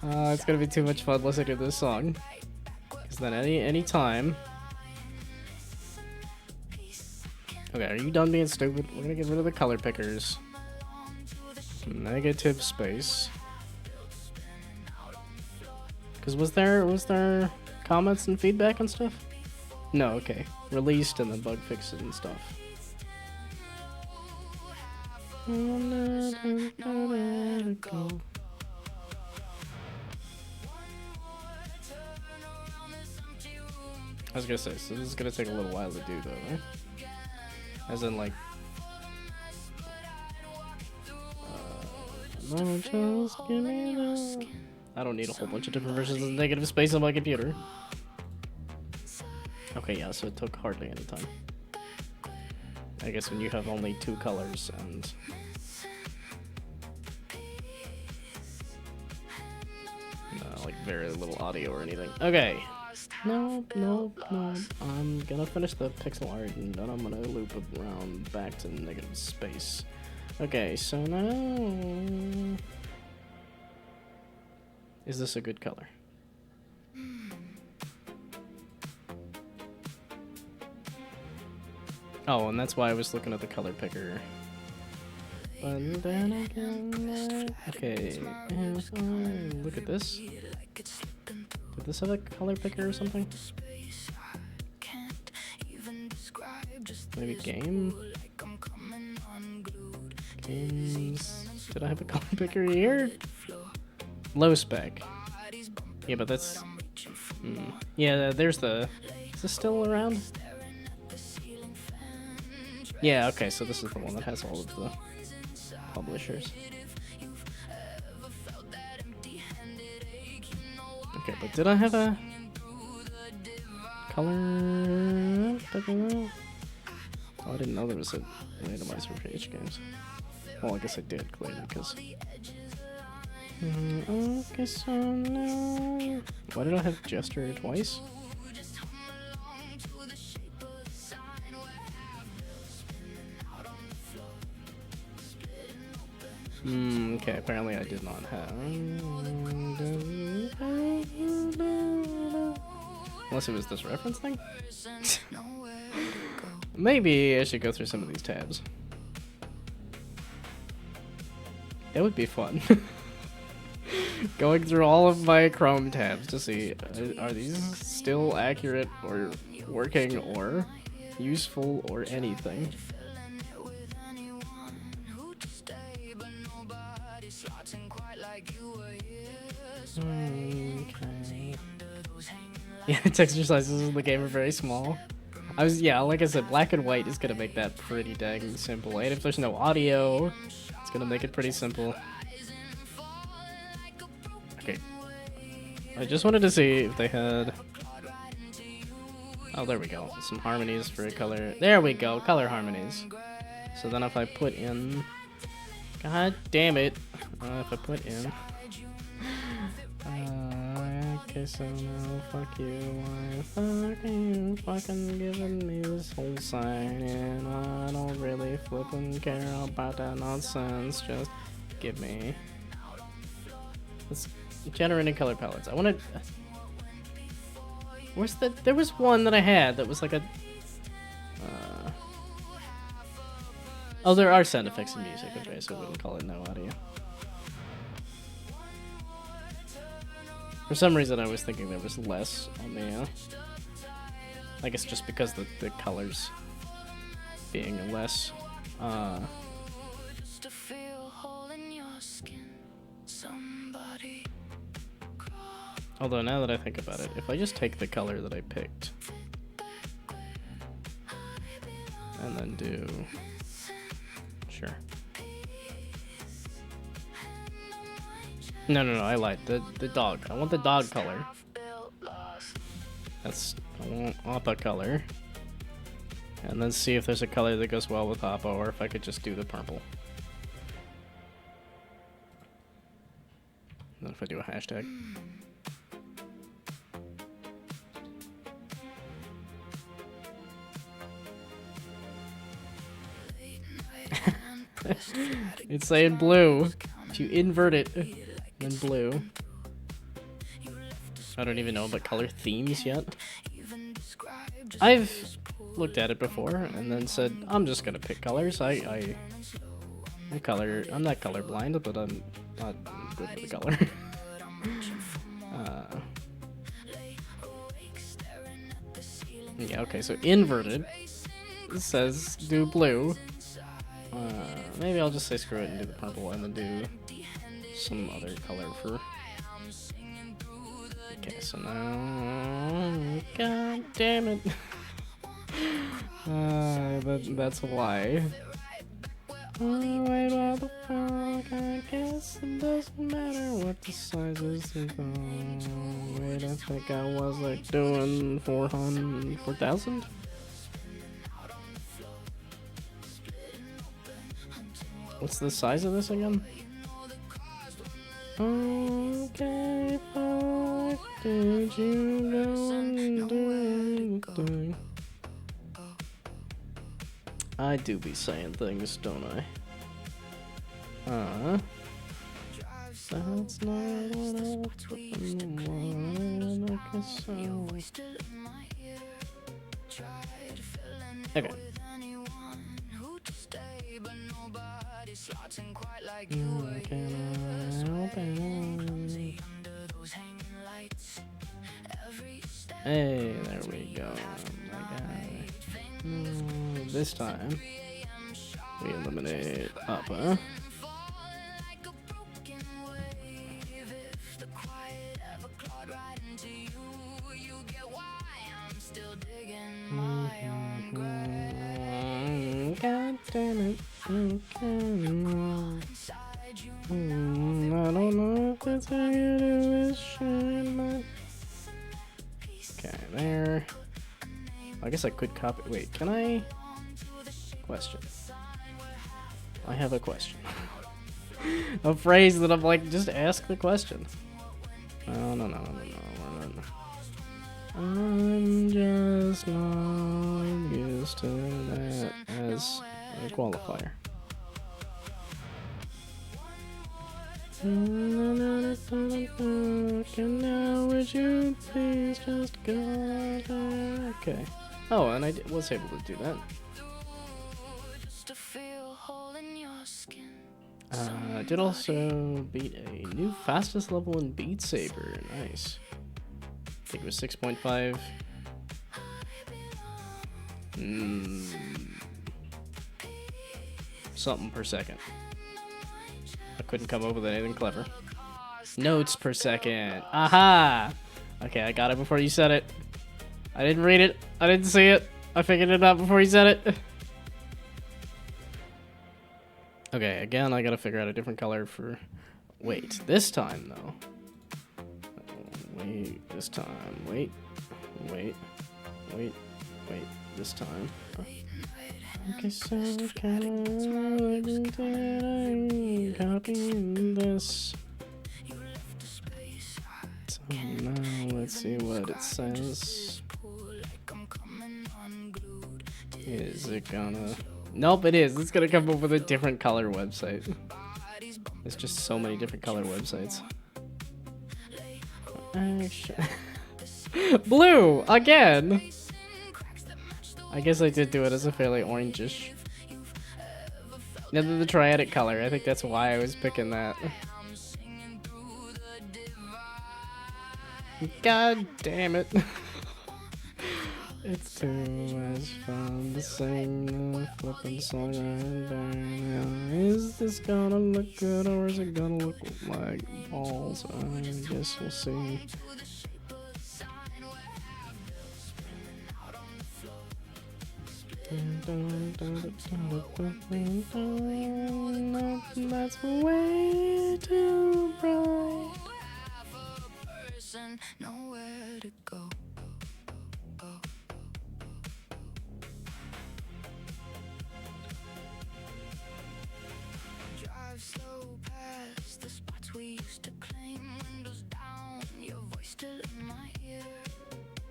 It's gonna be too much fun listening to this song. Because then any time. Okay, are you done being stupid? We're gonna get rid of the color pickers. Negative space. Because was there comments and feedback and stuff? No, okay. Released and then bug fixed and stuff. I was gonna say, so this is gonna take a little while to do though, right? As in like just give me the... I don't need a whole bunch of different versions of negative space on my computer. Okay, yeah, so it took hardly any time. I guess when you have only 2 colors and... like very little audio or anything. Okay. Nope. I'm gonna finish the pixel art and then I'm gonna loop around back to negative space. Okay, so now... Is this a good color? Oh, and that's why I was looking at the color picker. But then again, okay, look at this. Did this have a color picker or something? Maybe game? Games. Did I have a color picker here? Low spec. Yeah, but that's... Yeah, there's the... Is this still around? Yeah, okay, so this is the one that has all of the publishers. Okay, but did I have a color picker? Oh, I didn't know there was a randomizer for H games. Well, I guess I did, clearly, because... Okay, so now... Why did I have gesture twice? Okay, apparently I did not have... Unless it was this reference thing? Maybe I should go through some of these tabs. That would be fun. Going through all of my Chrome tabs to see, are these still accurate or working or useful or anything? Okay. Yeah, texture sizes in the game are very small. Like I said, black and white is gonna make that pretty dang simple. And if there's no audio, it's gonna make it pretty simple. Okay. I just wanted to see if they had... Oh, there we go. Some harmonies for color. There we go, color harmonies. So then if I put in... God damn it. If I put in... Okay, so now fuck you. Why fuck you fucking giving me this whole sign? And I don't really flippin' care about that nonsense. Just give me... Let's generating color palettes. I wanted... Where's the... There was one that I had that was like a... Oh, there are sound effects in music. Okay, so we wouldn't call it no audio. For some reason, I was thinking there was less on the, I guess just because the colors being less, Although now that I think about it, if I just take the color that I picked, and then do, sure. No, I lied. The dog. I want the dog color. I want Appa color. And then see if there's a color that goes well with Appa, or if I could just do the purple. And then if I do a hashtag. It's saying blue. If you invert it, then blue. I don't even know about color themes yet. I've looked at it before and then said, I'm just gonna pick colors. I'm not colorblind, but I'm not good with the color. Yeah, okay, so inverted says do blue. Maybe I'll just say screw it and do the purple and then do some other color for... Okay, so now... God damn it. That's why. Oh, wait, what the fuck? I guess it doesn't matter what the size is. Wait, I think I was like doing 4,000? What's the size of this again? Okay, fuck, did you go and do anything? I do be saying things, don't I? That's not what I want. Okay. Hey, there we go. I got it. This time, we eliminate up, huh? God damn it. I don't know if that's how you do this shit. Okay, there. I guess I could copy. Wait, can I? Question. I have a question. A phrase that I'm like, just ask the question. No. We're not. I'm just not used to that as a qualifier. And now would you please just go there? Okay. Oh, and I was able to do that. I did also beat a new fastest level in Beat Saber. Nice. I think it was 6.5. Something per second. I couldn't come up with anything clever. Notes per second. Aha! Okay, I got it before you said it. I didn't read it. I didn't see it. I figured it out before you said it. Okay, again, I gotta figure out a different color for... Wait, this time, though. Wait, this time. Wait, this time. Okay, so can I copy this? So now let's see what it says. Is it gonna... Nope, it is. It's gonna come up with a different color website. There's just so many different color websites. Blue! Again! I guess I did do it as a fairly orangish. Another the triadic color. I think that's why I was picking that. God damn it. It's too much fun to sing the flippin' song right there now. Is this gonna look good or is it gonna look like balls? I guess we'll see. That's way too bright. Nowhere to go. Drive slow past the spots we used to claim. Windows down, your voice still in my ear.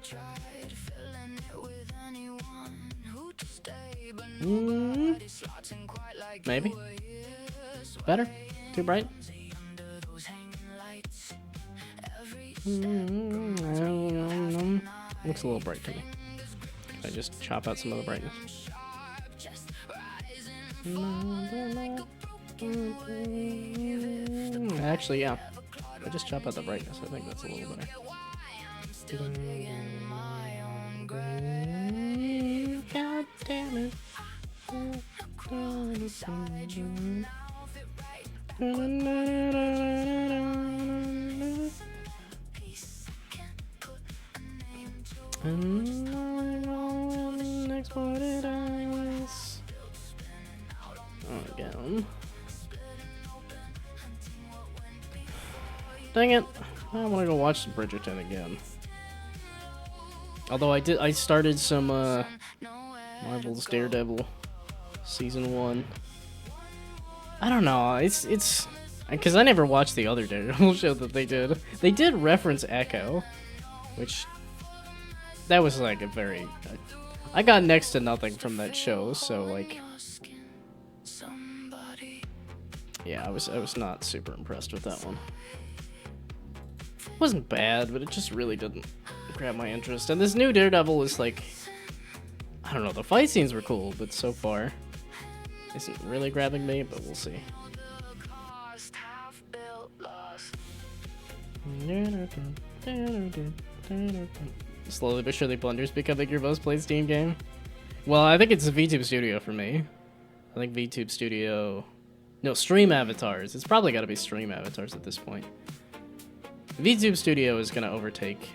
Tried filling it with anyone who to stay, but nobody slots in quite like maybe. Better? Too bright? Looks a little bright to me. Can I just chop out some of the brightness? Actually, yeah. I just chop out the brightness. I think that's a little better. God damn it. Exploded ice. Again. Dang it. I want to go watch Bridgerton again. Although I started some Marvel's Daredevil season 1. I don't know. It's because I never watched the other Daredevil show that they did. They did reference Echo, which that was like a very. I got next to nothing from that show, so like. Yeah, I was not super impressed with that one. It wasn't bad, but it just really didn't grab my interest. And this new Daredevil is like, I don't know, the fight scenes were cool, but so far isn't really grabbing me, but we'll see. Slowly but surely Blunder's becoming your most played Steam game. Well, I think it's a VTube Studio for me. I think VTube Studio... No, Stream Avatars. It's probably got to be Stream Avatars at this point. VTube Studio is going to overtake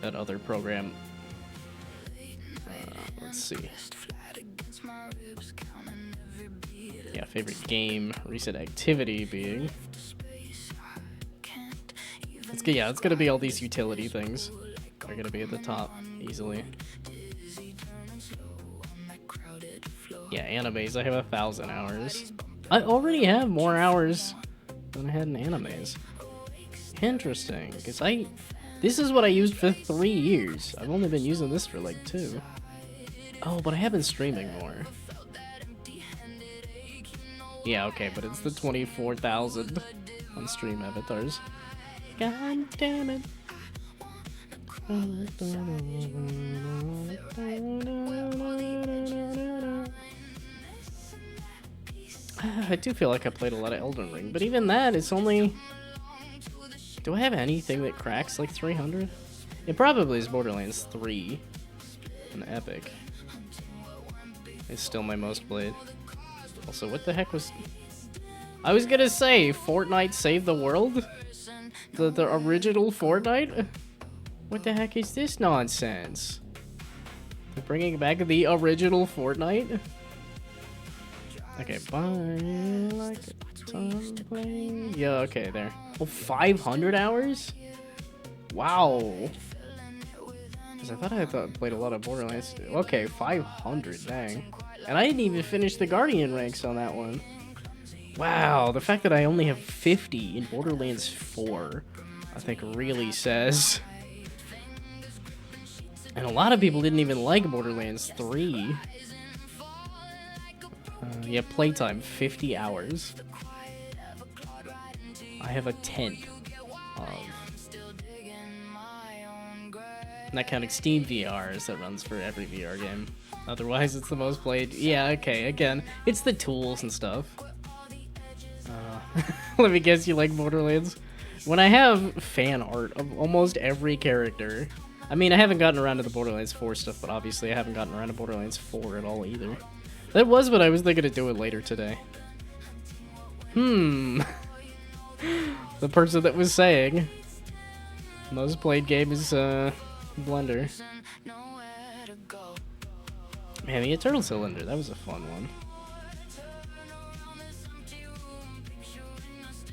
that other program. Let's see. Yeah, favorite game, recent activity being... it's going to be all these utility things. Are going to be at the top easily. Yeah, animes. I have 1,000 hours. I already have more hours than I had in animes. Interesting, because this is what I used for 3 years. I've only been using this for like 2. Oh, but I have been streaming more. Yeah, okay, but it's the 24,000 on Stream Avatars. God damn it. I do feel like I played a lot of Elden Ring, but even that, it's only... Do I have anything that cracks like 300? It probably is Borderlands 3 on Epic. It's still my most played. Also, what the heck was... I was gonna say, Fortnite Save the World? The original Fortnite? What the heck is this nonsense? They're bringing back the original Fortnite? Okay, bye. Like time playing. Yeah, okay, there. Oh, 500 hours? Wow. Because I thought I played a lot of Borderlands. Okay, 500, dang. And I didn't even finish the Guardian ranks on that one. Wow, the fact that I only have 50 in Borderlands 4, I think really says. And a lot of people didn't even like Borderlands 3. Yeah, playtime, 50 hours. I have a 10th of... Not counting Steam VRs that runs for every VR game. Otherwise, it's the most played. Yeah, okay, again, it's the tools and stuff. Let me guess you like Borderlands. When I have fan art of almost every character... I mean, I haven't gotten around to the Borderlands 4 stuff, but obviously I haven't gotten around to Borderlands 4 at all either. That was what I was thinking of doing later today. The person that was saying most played game is Blender. Man, the Eternal Cylinder, that was a fun one.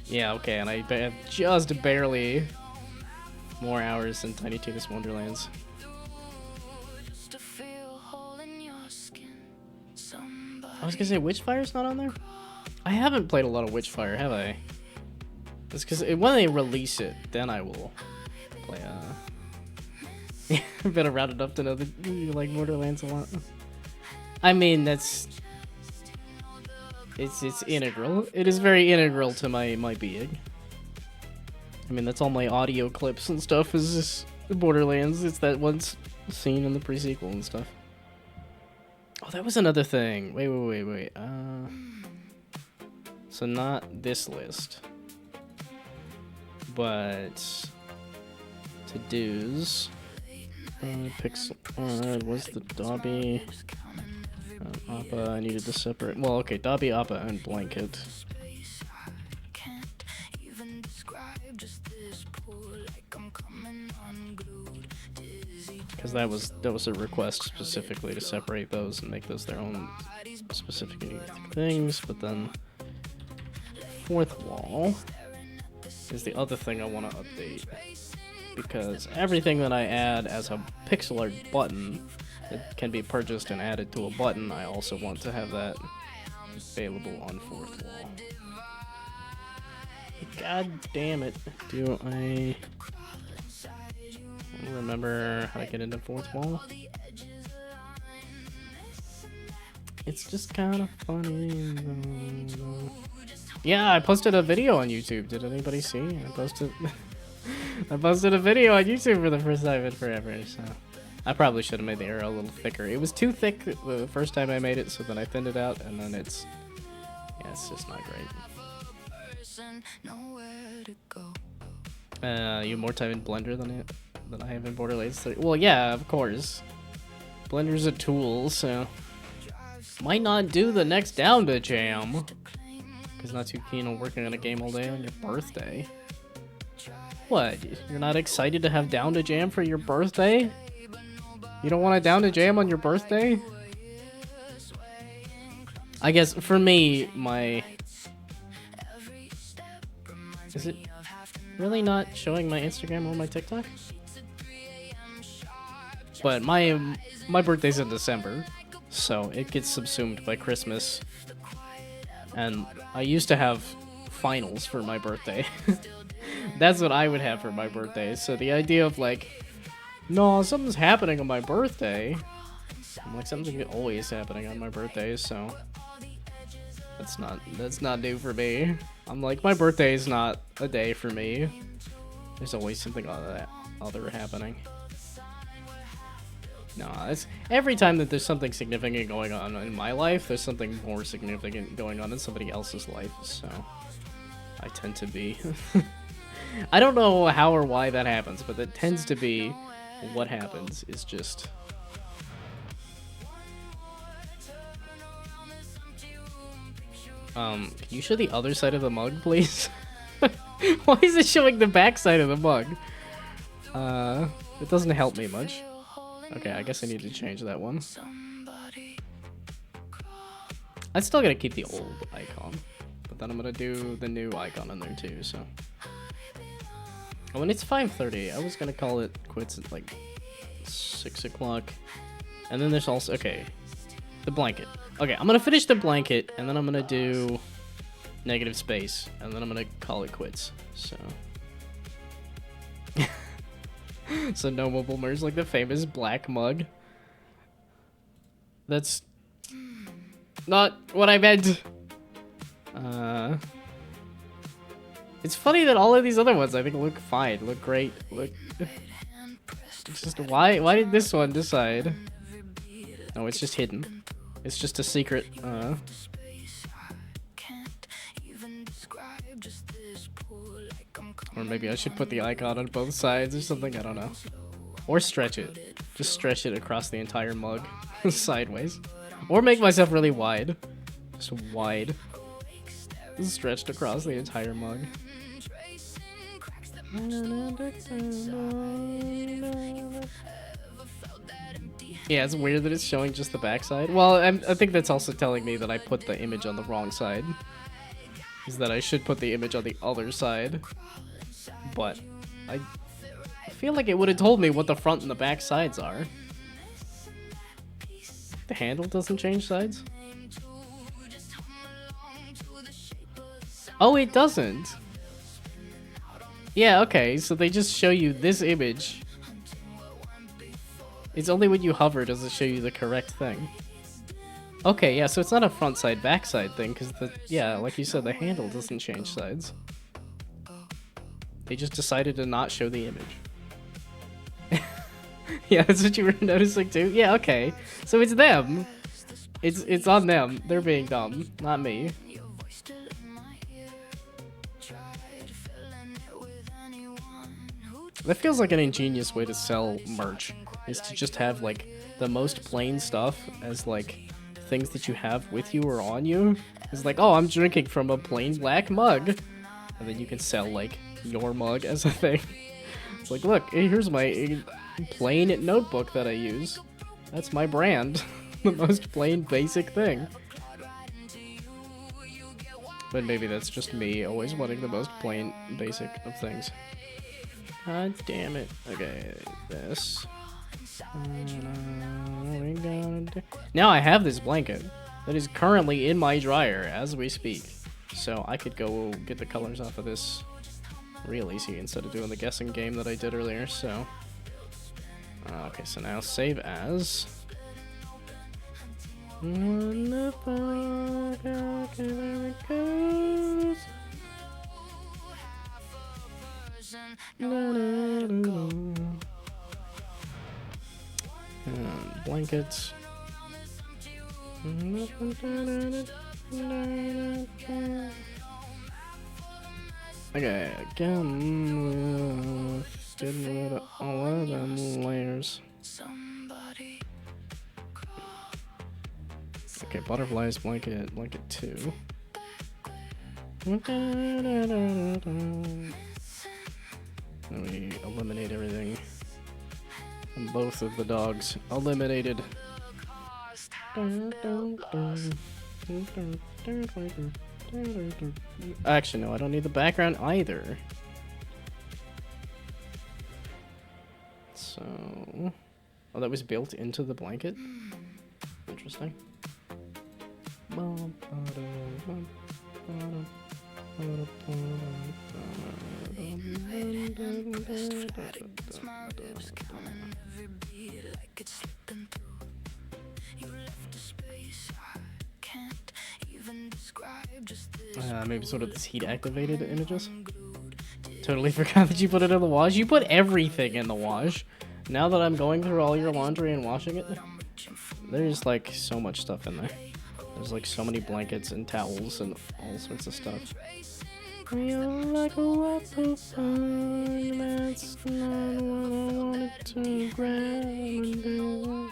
Yeah, okay, and I have just barely more hours than Tiny Tina's Wonderlands. I was gonna say, Witchfire's not on there? I haven't played a lot of Witchfire, have I? It's because when they release it, then I will play, I've been around enough to know that you like Borderlands a lot. I mean, it's integral. It is very integral to my being. I mean, that's all my audio clips and stuff is just Borderlands. It's that one scene in the pre-sequel and stuff. Oh, that was another thing. Wait. So not this list, but to-dos. Pixel. Was the Dobby? Appa. I needed to separate. Well, okay, Dobby, Appa, and Blanket. Because that was a request specifically to separate those and make those their own specific unique things. But then fourth wall is the other thing I want to update, because everything that I add as a pixel art button that can be purchased and added to a button, I also want to have that available on fourth wall. God damn it! Do I remember how to get into fourth wall? It's just kind of funny. Yeah, I posted a video on YouTube. Did anybody see? I posted a video on YouTube for the first time in forever. So I probably should have made the arrow a little thicker. It was too thick the first time I made it, so then I thinned it out, and then it's just not great. You have more time in Blender than I have in Borderlands 3. Well, yeah, of course. Blender's a tool, so might not do the next Down to Jam, because not too keen on working on a game all day on your birthday. What? You're not excited to have Down to Jam for your birthday? You don't want a Down to Jam on your birthday? I guess for me, is it really not showing my Instagram or my TikTok? But my birthday's in December, so it gets subsumed by Christmas. And I used to have finals for my birthday. That's what I would have for my birthday. So the idea of like, no, something's happening on my birthday. I'm like, something's always happening on my birthday, so that's not new for me. I'm like, my birthday is not a day for me. There's always something other happening. No, it's every time that there's something significant going on in my life, there's something more significant going on in somebody else's life, so I tend to be I don't know how or why that happens, but it tends to be what happens is just can you show the other side of the mug, please? Why is it showing the back side of the mug? It doesn't help me much. Okay, I guess I need to change that one. I'm still gonna keep the old icon, but then I'm gonna do the new icon in there too, so. Oh, and it's 5:30. I was gonna call it quits at like 6 o'clock. And then there's also, okay, the blanket. Okay, I'm gonna finish the blanket, and then I'm gonna do negative space, and then I'm gonna call it quits, so. So no mobile merge, like the famous black mug. That's not what I meant. It's funny that all of these other ones I think look fine, look great, look. It's just why did this one decide? No, it's just hidden. It's just a secret. Or maybe I should put the icon on both sides or something, I don't know. Or stretch it. Just stretch it across the entire mug. Sideways. Or make myself really wide. Just wide. Stretched across the entire mug. Yeah, it's weird that it's showing just the backside. Well, I think that's also telling me that I put the image on the wrong side. Is that I should put the image on the other side. But I feel like it would have told me what the front and the back sides are. The handle doesn't change sides? Oh, it doesn't. Yeah, okay, so they just show you this image. It's only when you hover does it show you the correct thing. Okay, yeah, so it's not a front side, back side thing, because yeah, like you said, the handle doesn't change sides. They just decided to not show the image. Yeah, that's what you were noticing too? Yeah, okay. So it's them. It's on them. They're being dumb, not me. That feels like an ingenious way to sell merch, is to just have like the most plain stuff as like things that you have with you or on you. It's like, oh, I'm drinking from a plain black mug, and then you can sell like your mug as a thing. It's like, look, here's my plain notebook that I use. That's my brand. The most plain basic thing. But maybe that's just me always wanting the most plain basic of things. God damn it. Okay, this. Now I have this blanket that is currently in my dryer as we speak. So I could go get the colors off of this real easy instead of doing the guessing game that I did earlier, so. Okay, so now save as. What the fuck? Okay, there it goes. Blankets. Okay, again, getting rid of all of them layers. Okay, butterflies, blanket 2. Then we eliminate everything. And both of the dogs eliminated. Actually, no, I don't need the background either. So, oh, that was built into the blanket? Interesting. Maybe sort of this heat activated images. Totally forgot that you put it in the wash. You put everything in the wash. Now that I'm going through all your laundry and washing it, there's like so much stuff in there. There's like so many blankets and towels and all sorts of stuff. You're like a waffle fine, that's not what I wanted to grab and do.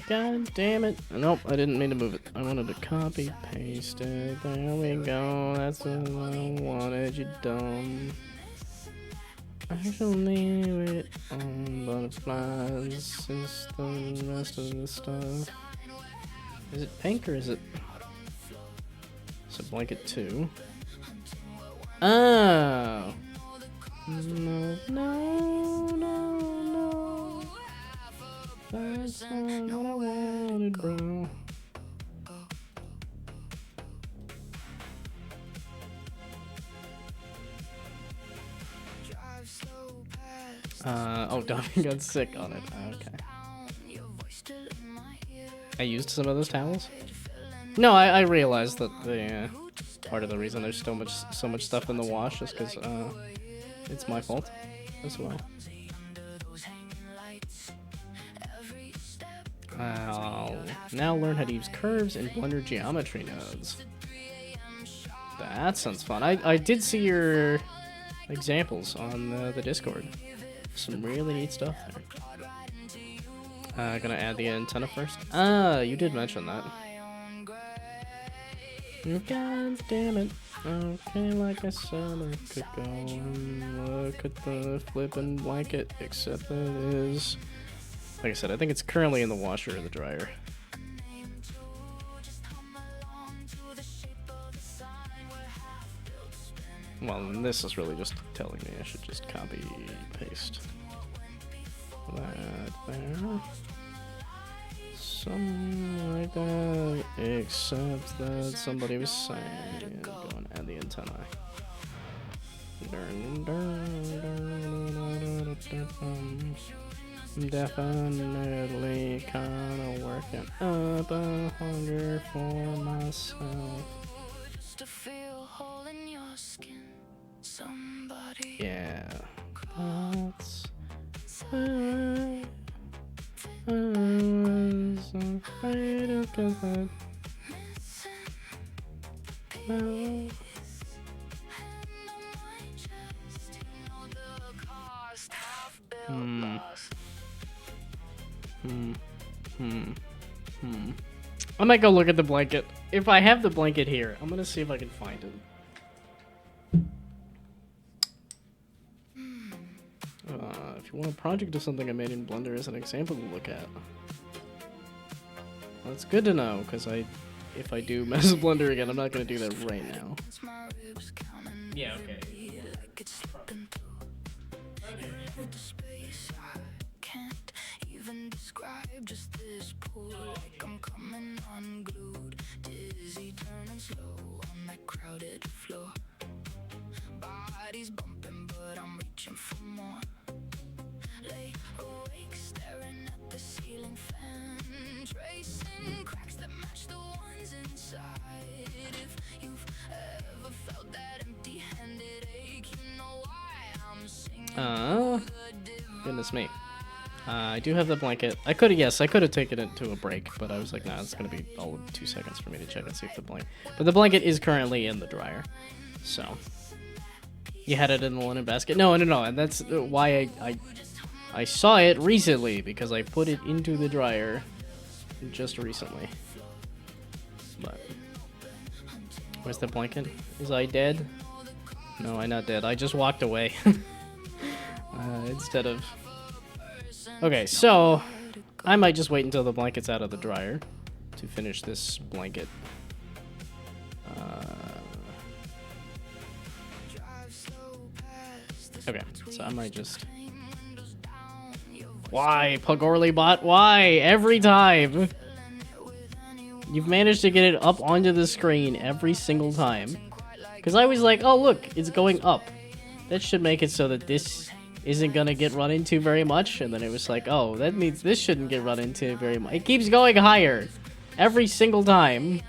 God damn it. Nope, I didn't mean to move it. I wanted to copy paste it. There we go. That's what I wanted, you dumb. I shall leave it on butterflies. Is the rest of the stuff. Is it pink or is it? So blanket 2. Oh. No, no, no, no. That's not what I wanted, bro. Oh, Dobby got sick on it. Okay. I used some of those towels? No, I realized that the part of the reason there's so much stuff in the wash is because it's my fault as well. I'll now learn how to use curves in Blender geometry nodes. That sounds fun. I did see your examples on the Discord. Some really neat stuff there. Gonna add the antenna first. Ah, you did mention that. God damn it. Okay, like I said, I could go and look at the flippin' blanket, except that it is... Like I said, I think it's currently in the washer or the dryer. Well, and this is really just telling me I should just copy, paste that there. Something like that, except that somebody was saying, go and add the antenna. Definitely kinda working up a hunger for myself. asking somebody. Yeah. That's why I was afraid of God. No. I might go look at the blanket. If I have the blanket here, I'm gonna see if I can find it. If you want a project of something I made in Blender as an example to look at. Well, it's good to know, because if I do mess with Blender again, I'm not gonna do that right now. Yeah, okay. Just this pool, like I'm coming unglued, dizzy, turning slow on that crowded floor. Body's bumping, but I'm reaching for more. Lay awake, staring at the ceiling fan, tracing cracks that match the ones inside. If you've ever felt that empty-handed ache, you know why I'm singing. Goodness me. I do have the blanket. I could have taken it to a break, but I was like, nah, it's gonna be all of 2 seconds for me to check and see if the blanket. But the blanket is currently in the dryer, so you had it in the linen basket. No, and that's why I saw it recently, because I put it into the dryer just recently. But where's the blanket? Is I dead? No, I'm not dead. I just walked away instead of. Okay, so I might just wait until the blanket's out of the dryer to finish this blanket. Okay, so I might just. Why, Pagorly bot? Why? Every time! You've managed to get it up onto the screen every single time. Because I was like, oh look, it's going up. That should make it so that this isn't gonna get run into very much, and then it was like, oh, that means this shouldn't get run into very much. It keeps going higher every single time.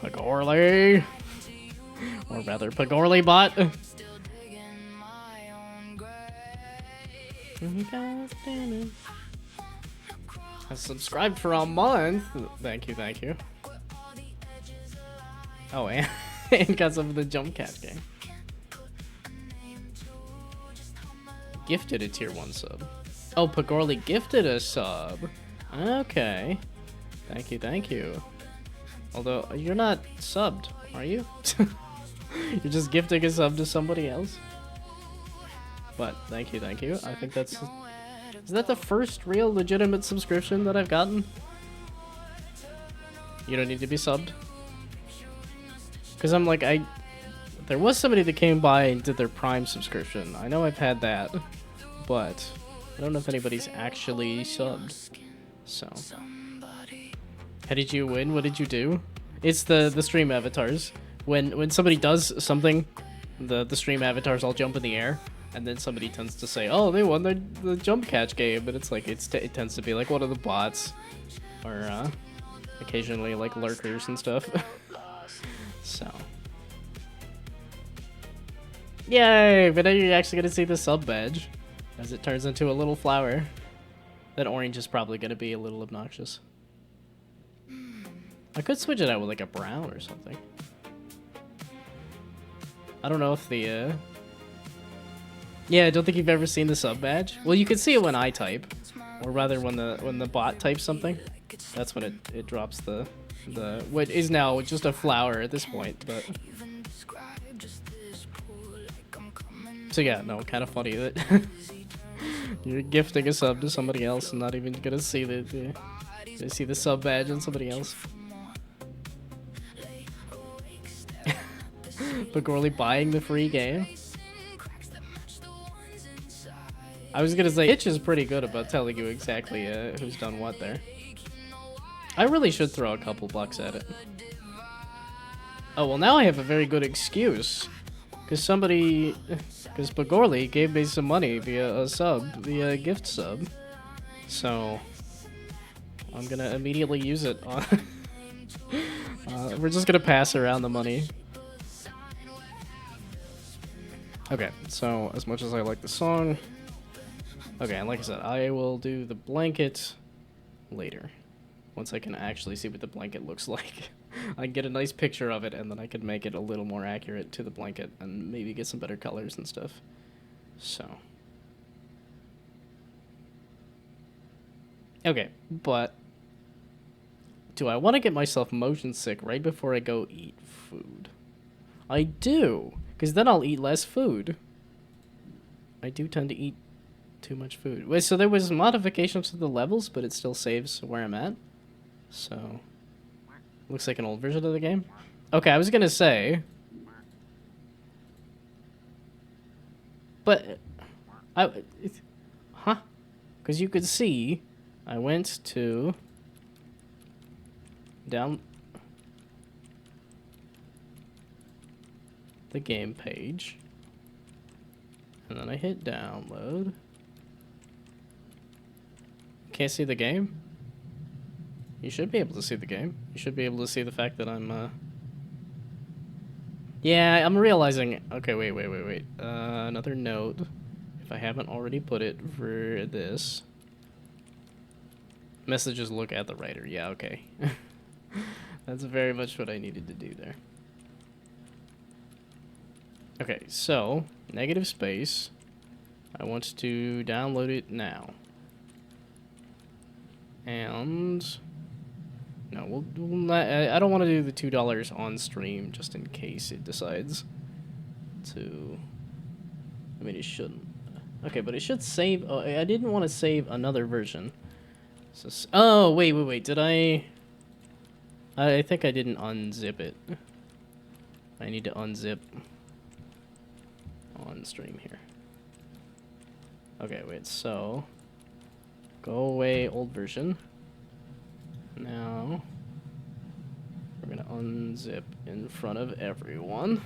Pagorly, or rather, Pagorly bot. I subscribed for a month. Thank you, thank you. Oh, and got some of the Jump Cat game. Gifted a tier 1 sub. Oh, Pagorly gifted a sub. Okay. Thank you, thank you. Although, you're not subbed, are you? You're just gifting a sub to somebody else? But, thank you, thank you. I think that's... Is that the first real legitimate subscription that I've gotten? You don't need to be subbed? Because I'm like, there was somebody that came by and did their Prime subscription. I know I've had that, but I don't know if anybody's actually subbed. So, how did you win? What did you do? It's the stream avatars. When somebody does something, the stream avatars all jump in the air, and then somebody tends to say, oh, they won the jump catch game, but it's like it tends to be like one of the bots, or occasionally like lurkers and stuff. So, yay! But now you're actually gonna see the sub badge as it turns into a little flower. That orange is probably gonna be a little obnoxious. I could switch it out with like a brown or something. I don't know if the yeah, I don't think you've ever seen the sub badge. Well, you can see it when I type, or rather when the bot types something. That's when it drops the what is now just a flower at this point, but so yeah, no, kind of funny that you're gifting a sub to somebody else and not even gonna see the sub badge on somebody else. Pagorly buying the free game. I was gonna say Itch is pretty good about telling you exactly who's done what there. I really should throw a couple bucks at it. Oh, well, now I have a very good excuse. Because Pagorly gave me some money via a sub, via a gift sub. So, I'm gonna immediately use it on... we're just gonna pass around the money. Okay, so as much as I like the song... Okay, and like I said, I will do the blanket later. Once I can actually see what the blanket looks like. I can get a nice picture of it, and then I can make it a little more accurate to the blanket, and maybe get some better colors and stuff. So... Okay, but... Do I want to get myself motion sick right before I go eat food? I do, because then I'll eat less food. I do tend to eat too much food. Wait, so there was modifications to the levels, but it still saves where I'm at? So... Looks like an old version of the game. Okay, I was gonna say... But... Huh? Because you could see... I went to... Down... the game page. And then I hit download. Can't see the game? You should be able to see the game. You should be able to see the fact that I'm, Yeah, I'm realizing... Okay, wait. Another note. If I haven't already put it for this. Messages look at the writer. Yeah, okay. That's very much what I needed to do there. Okay, so... Negative space. I want to download it now. And... No, we'll not, I don't want to do the $2 on stream just in case it decides to... I mean, it shouldn't. Okay, but it should save... Oh, I didn't want to save another version. So, oh, wait. Did I think I didn't unzip it. I need to unzip on stream here. Okay, wait, so... Go away, old version. Now, we're gonna unzip in front of everyone.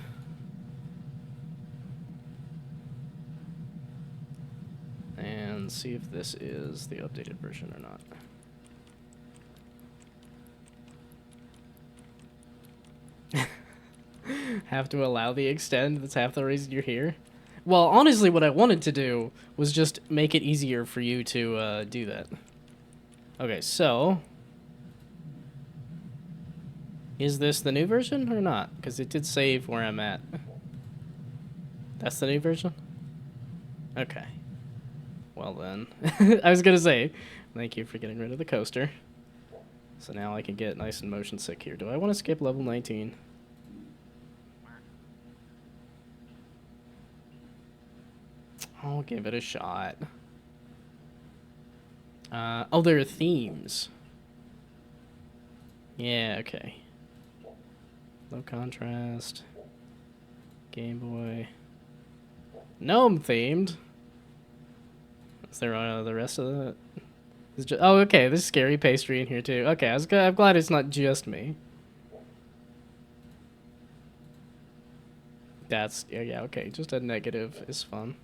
And see if this is the updated version or not. Have to allow the extend? That's half the reason you're here? Well, honestly, what I wanted to do was just make it easier for you to do that. Okay, so... Is this the new version or not? Because it did save where I'm at. That's the new version? Okay. Well then. I was gonna say, thank you for getting rid of the coaster. So now I can get nice and motion sick here. Do I want to skip level 19? I'll give it a shot. Oh, there are themes. Yeah, okay. Low contrast. Game Boy. Gnome themed. Is there the rest of the... Oh, okay, there's scary pastry in here too. Okay, I'm glad it's not just me. That's... Yeah, okay, just a negative is fun.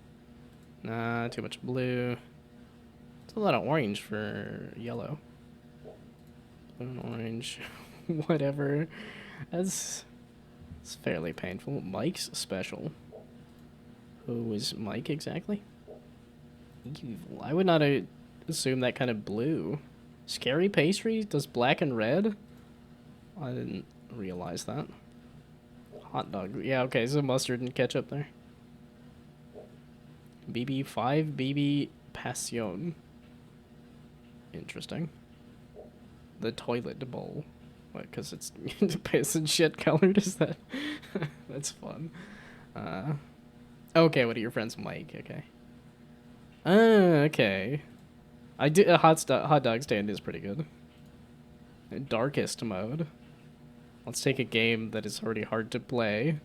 Nah, too much blue. It's a lot of orange for yellow. Blue and orange. Whatever. It's fairly painful. Mike's special. Who is Mike exactly? Evil. I would not assume that kind of blue. Scary pastry? Does black and red? I didn't realize that. Hot dog. Yeah, okay, so mustard and ketchup there. BB5, BB Passion. Interesting. The toilet bowl. What, because it's piss and shit colored? Is that? That's fun. Okay, what are your friends, Mike? Okay. Okay. I do a hot dog stand is pretty good. Darkest mode. Let's take a game that is already hard to play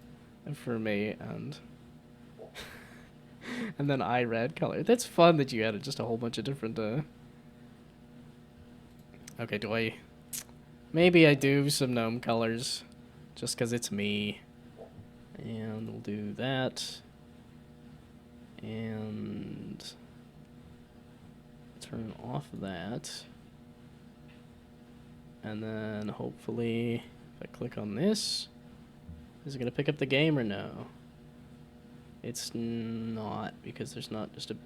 for me and and then I red color. That's fun that you added just a whole bunch of different Okay, do I... Maybe I do some gnome colors just because it's me. And we'll do that. And turn off that. And then hopefully, if I click on this, is it going to pick up the game or no? It's not, because there's not just a...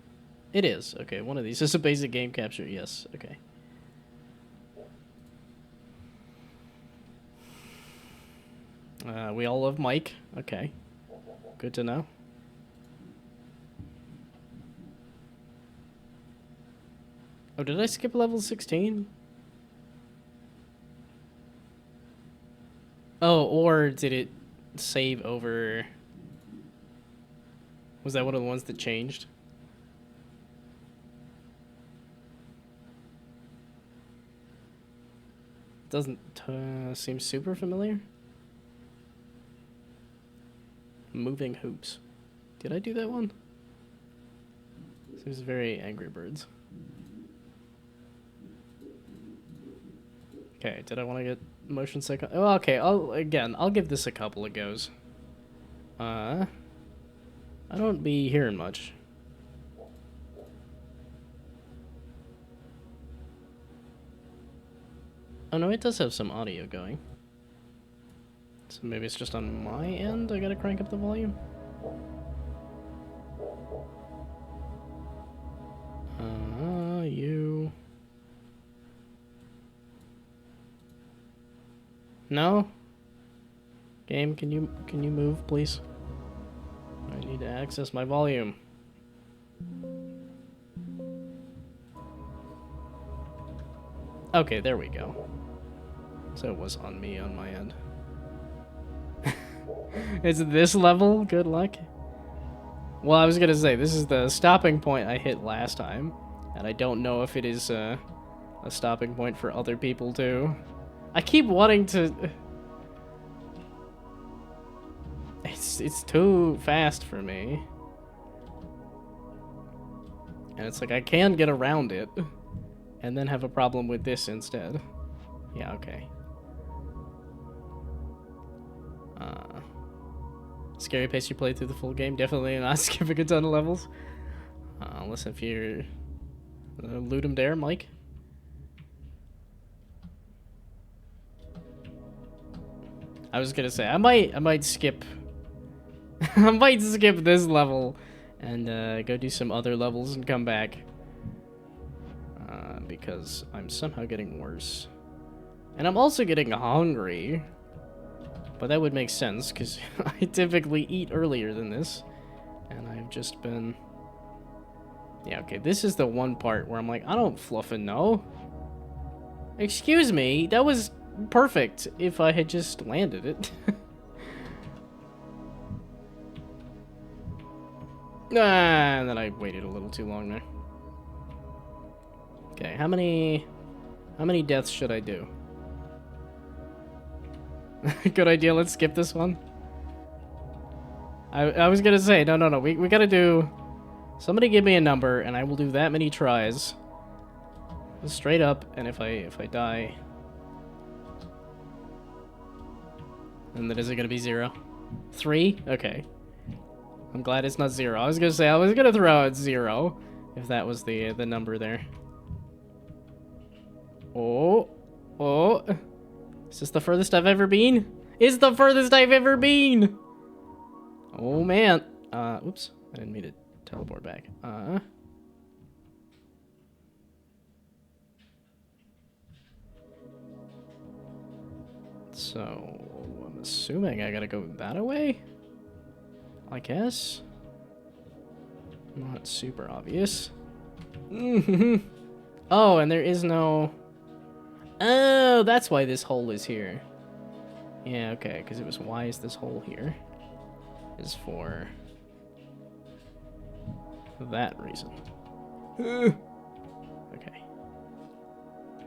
It is. Okay, one of these is a basic game capture. Yes, okay. We all love Mike. Okay. Good to know. Oh, did I skip level 16? Oh, or did it save over... Was that one of the ones that changed? Doesn't seem super familiar. Moving hoops. Did I do that one? Seems very Angry Birds. Okay, did I want to get motion sick? Oh, okay, I'll give this a couple of goes. I don't be hearing much. Oh no, it does have some audio going. So maybe it's just on my end, I gotta crank up the volume. You... No? Game, can you move, please? I need to access my volume. Okay, there we go. So it was on me on my end. It's this level? Good luck. Well, I was gonna say, this is the stopping point I hit last time. And I don't know if it is a stopping point for other people too. I keep wanting to... It's too fast for me. And it's like, I can get around it. And then have a problem with this instead. Yeah, okay. Scary pace you play through the full game. Definitely not skipping a ton of levels. Unless if you're... loot 'em dare, Mike. I was gonna say, I might skip... I might skip this level and go do some other levels and come back. Because I'm somehow getting worse. And I'm also getting hungry. But that would make sense, because I typically eat earlier than this. And I've just been... Yeah, okay, this is the one part where I'm like, I don't fluffin' know. Excuse me, that was perfect if I had just landed it. And then I waited a little too long there. Okay, how many deaths should I do? Good idea, let's skip this one. I was gonna say, no, we gotta do... Somebody give me a number, and I will do that many tries. Straight up, and if I die... And then is it gonna be 0? 3? Okay. I'm glad it's not 0. I was gonna say, I was gonna throw out 0, if that was the number there. Oh. Is this the furthest I've ever been? It's the furthest I've ever been! Oh, man. Oops. I didn't mean to teleport back. So, I'm assuming I gotta go that way? I guess? Not super obvious. Oh, and there is no... Oh, that's why this hole is here. Yeah, okay, because it was, why is this hole here? Is for that reason. Okay.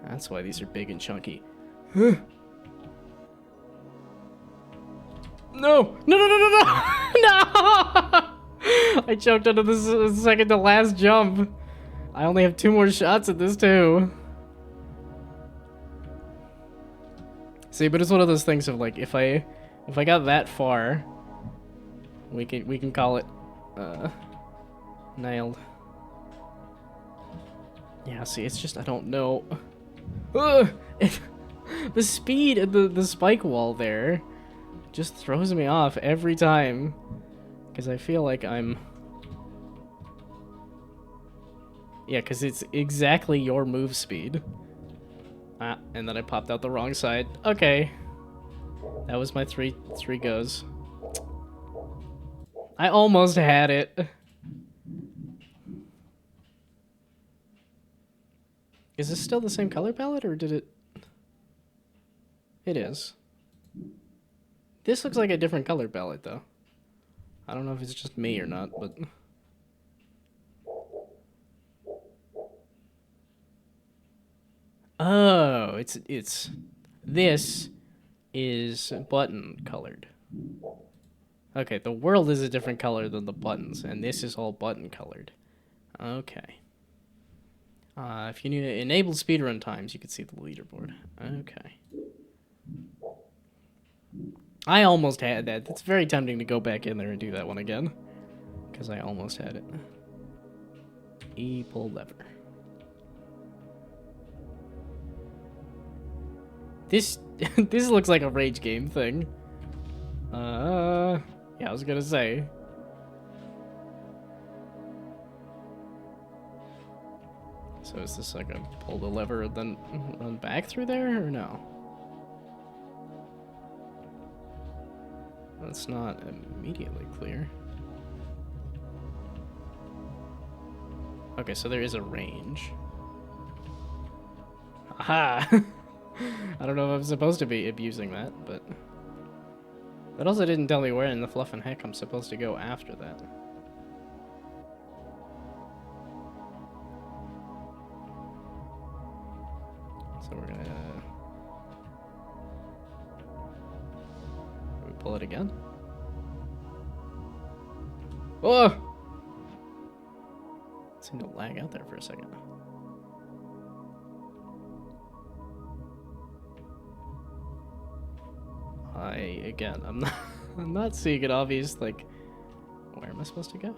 That's why these are big and chunky. No! No! No! I choked under the second to last jump. I only have 2 more shots at this too. See, but it's one of those things of like, if I got that far, we can call it nailed. Yeah, see, it's just I don't know. The speed of the spike wall there just throws me off every time. Because I feel like I'm... Yeah, because it's exactly your move speed. Ah, and then I popped out the wrong side. Okay. That was my three goes. I almost had it. Is this still the same color palette, or did it... It is. This looks like a different color palette, though. I don't know if it's just me or not, but... Oh, it's... This is button colored. Okay, the world is a different color than the buttons, and this is all button colored. Okay. If you need to enable speedrun times, you can see the leaderboard. Okay. I almost had that. It's very tempting to go back in there and do that one again. Because I almost had it. E pull lever. This this looks like a rage game thing. Yeah, I was gonna say. So is this like a pull the lever and then run back through there, or no? That's not immediately clear. Okay, so there is a range. Aha! I don't know if I'm supposed to be abusing that, but... That also didn't tell me where in the fluff and heck I'm supposed to go after that. So we're gonna... we pull it again? Oh! It seemed to lag out there for a second. I'm not, I'm not seeing an obvious, like, where am I supposed to go?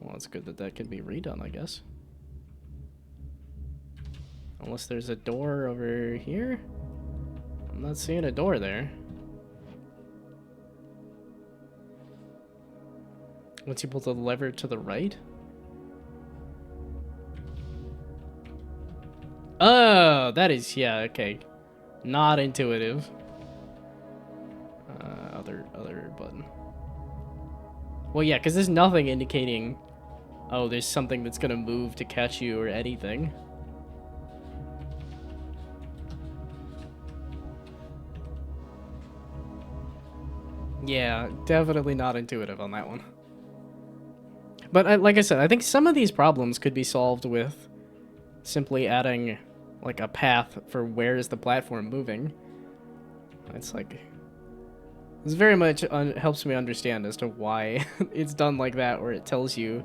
Well, it's good that that can be redone, I guess. Unless there's a door over here? I'm not seeing a door there. Once you pull the lever to the right? Oh, that is, yeah, okay. Not intuitive. Other button. Well, yeah, because there's nothing indicating, oh, there's something that's gonna move to catch you or anything. Yeah, definitely not intuitive on that one. But like I said, I think some of these problems could be solved with simply adding like a path for where is the platform moving. It's like, this very much helps me understand as to why it's done like that, where it tells you,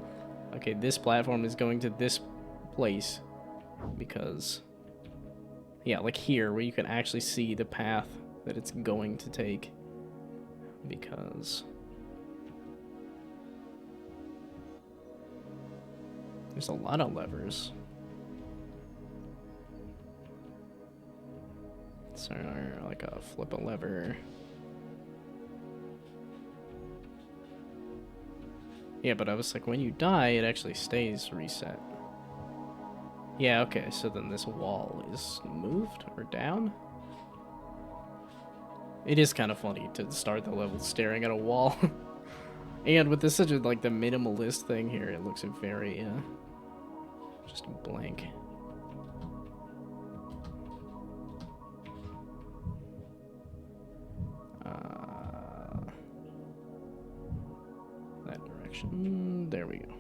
okay, this platform is going to this place because, yeah, like here where you can actually see the path that it's going to take, because there's a lot of levers. So, like a flip a lever. Yeah, but I was like, when you die, it actually stays reset. Yeah, okay, so then this wall is moved or down? It is kind of funny to start the level staring at a wall. And with this such a, like, the minimalist thing here, it looks very, just blank. That direction. There we go.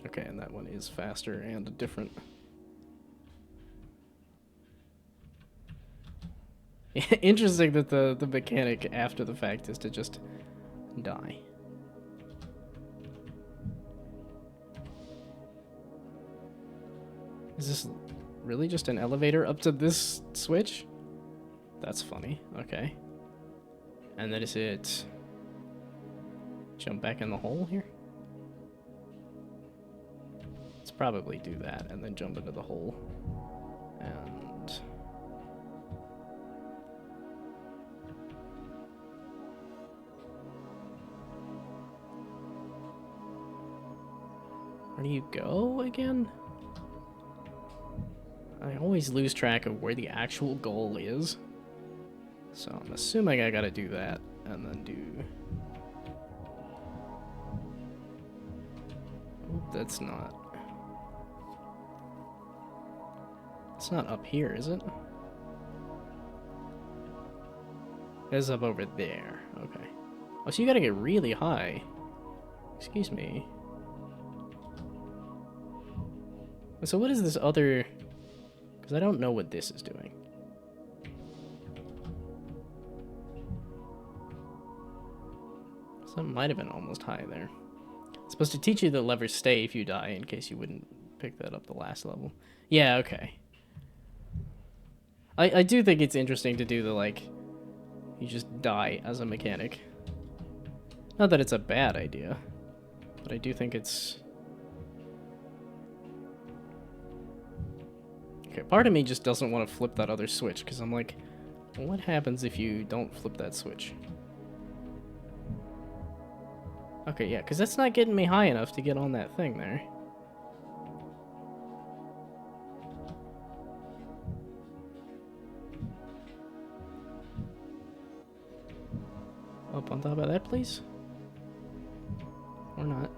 Okay, and that one is faster and different. Interesting that the mechanic after the fact is to just die. Is this really just an elevator up to this switch? That's funny. Okay. And then is it jump back in the hole here? probably do that and then jump into the hole. And... where do you go again? I always lose track of where the actual goal is. So I'm assuming I gotta do that and then do... Oop, that's not... It's not up here, is it? It's up over there. Okay. Oh, so you gotta get really high. Excuse me. So what is this other... Because I don't know what this is doing. So that might have been almost high there. It's supposed to teach you the levers stay if you die, in case you wouldn't pick that up the last level. Yeah, okay. I do think it's interesting to do the, like, you just die as a mechanic. Not that it's a bad idea, but I do think it's... Okay, part of me just doesn't want to flip that other switch, because I'm like, well, what happens if you don't flip that switch? Okay, yeah, because that's not getting me high enough to get on that thing there. Up on top of that, please? Or not.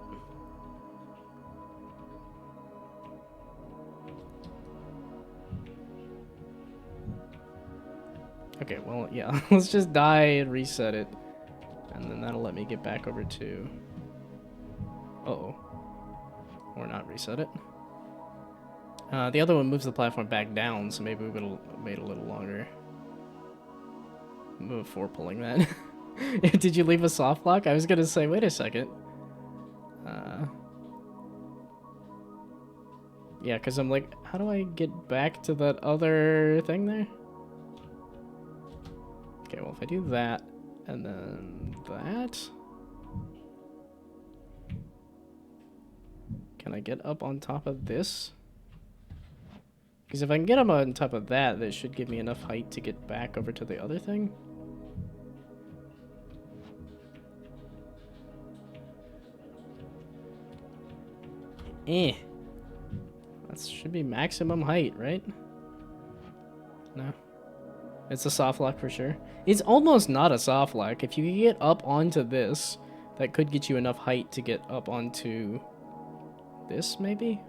Okay, well, yeah, let's just die and reset it. And then that'll let me get back over to... Uh-oh. Or not reset it. The other one moves the platform back down, so maybe we would have made a little longer before pulling that. Did you leave a soft lock? I was gonna say, wait a second. Yeah, because I'm like, how do I get back to that other thing there? Okay, well, if I do that, and then that... Can I get up on top of this? Because if I can get up on top of that, that should give me enough height to get back over to the other thing. That should be maximum height, right? No. It's a soft lock for sure. It's almost not a soft lock. If you can get up onto this, that could get you enough height to get up onto this, maybe?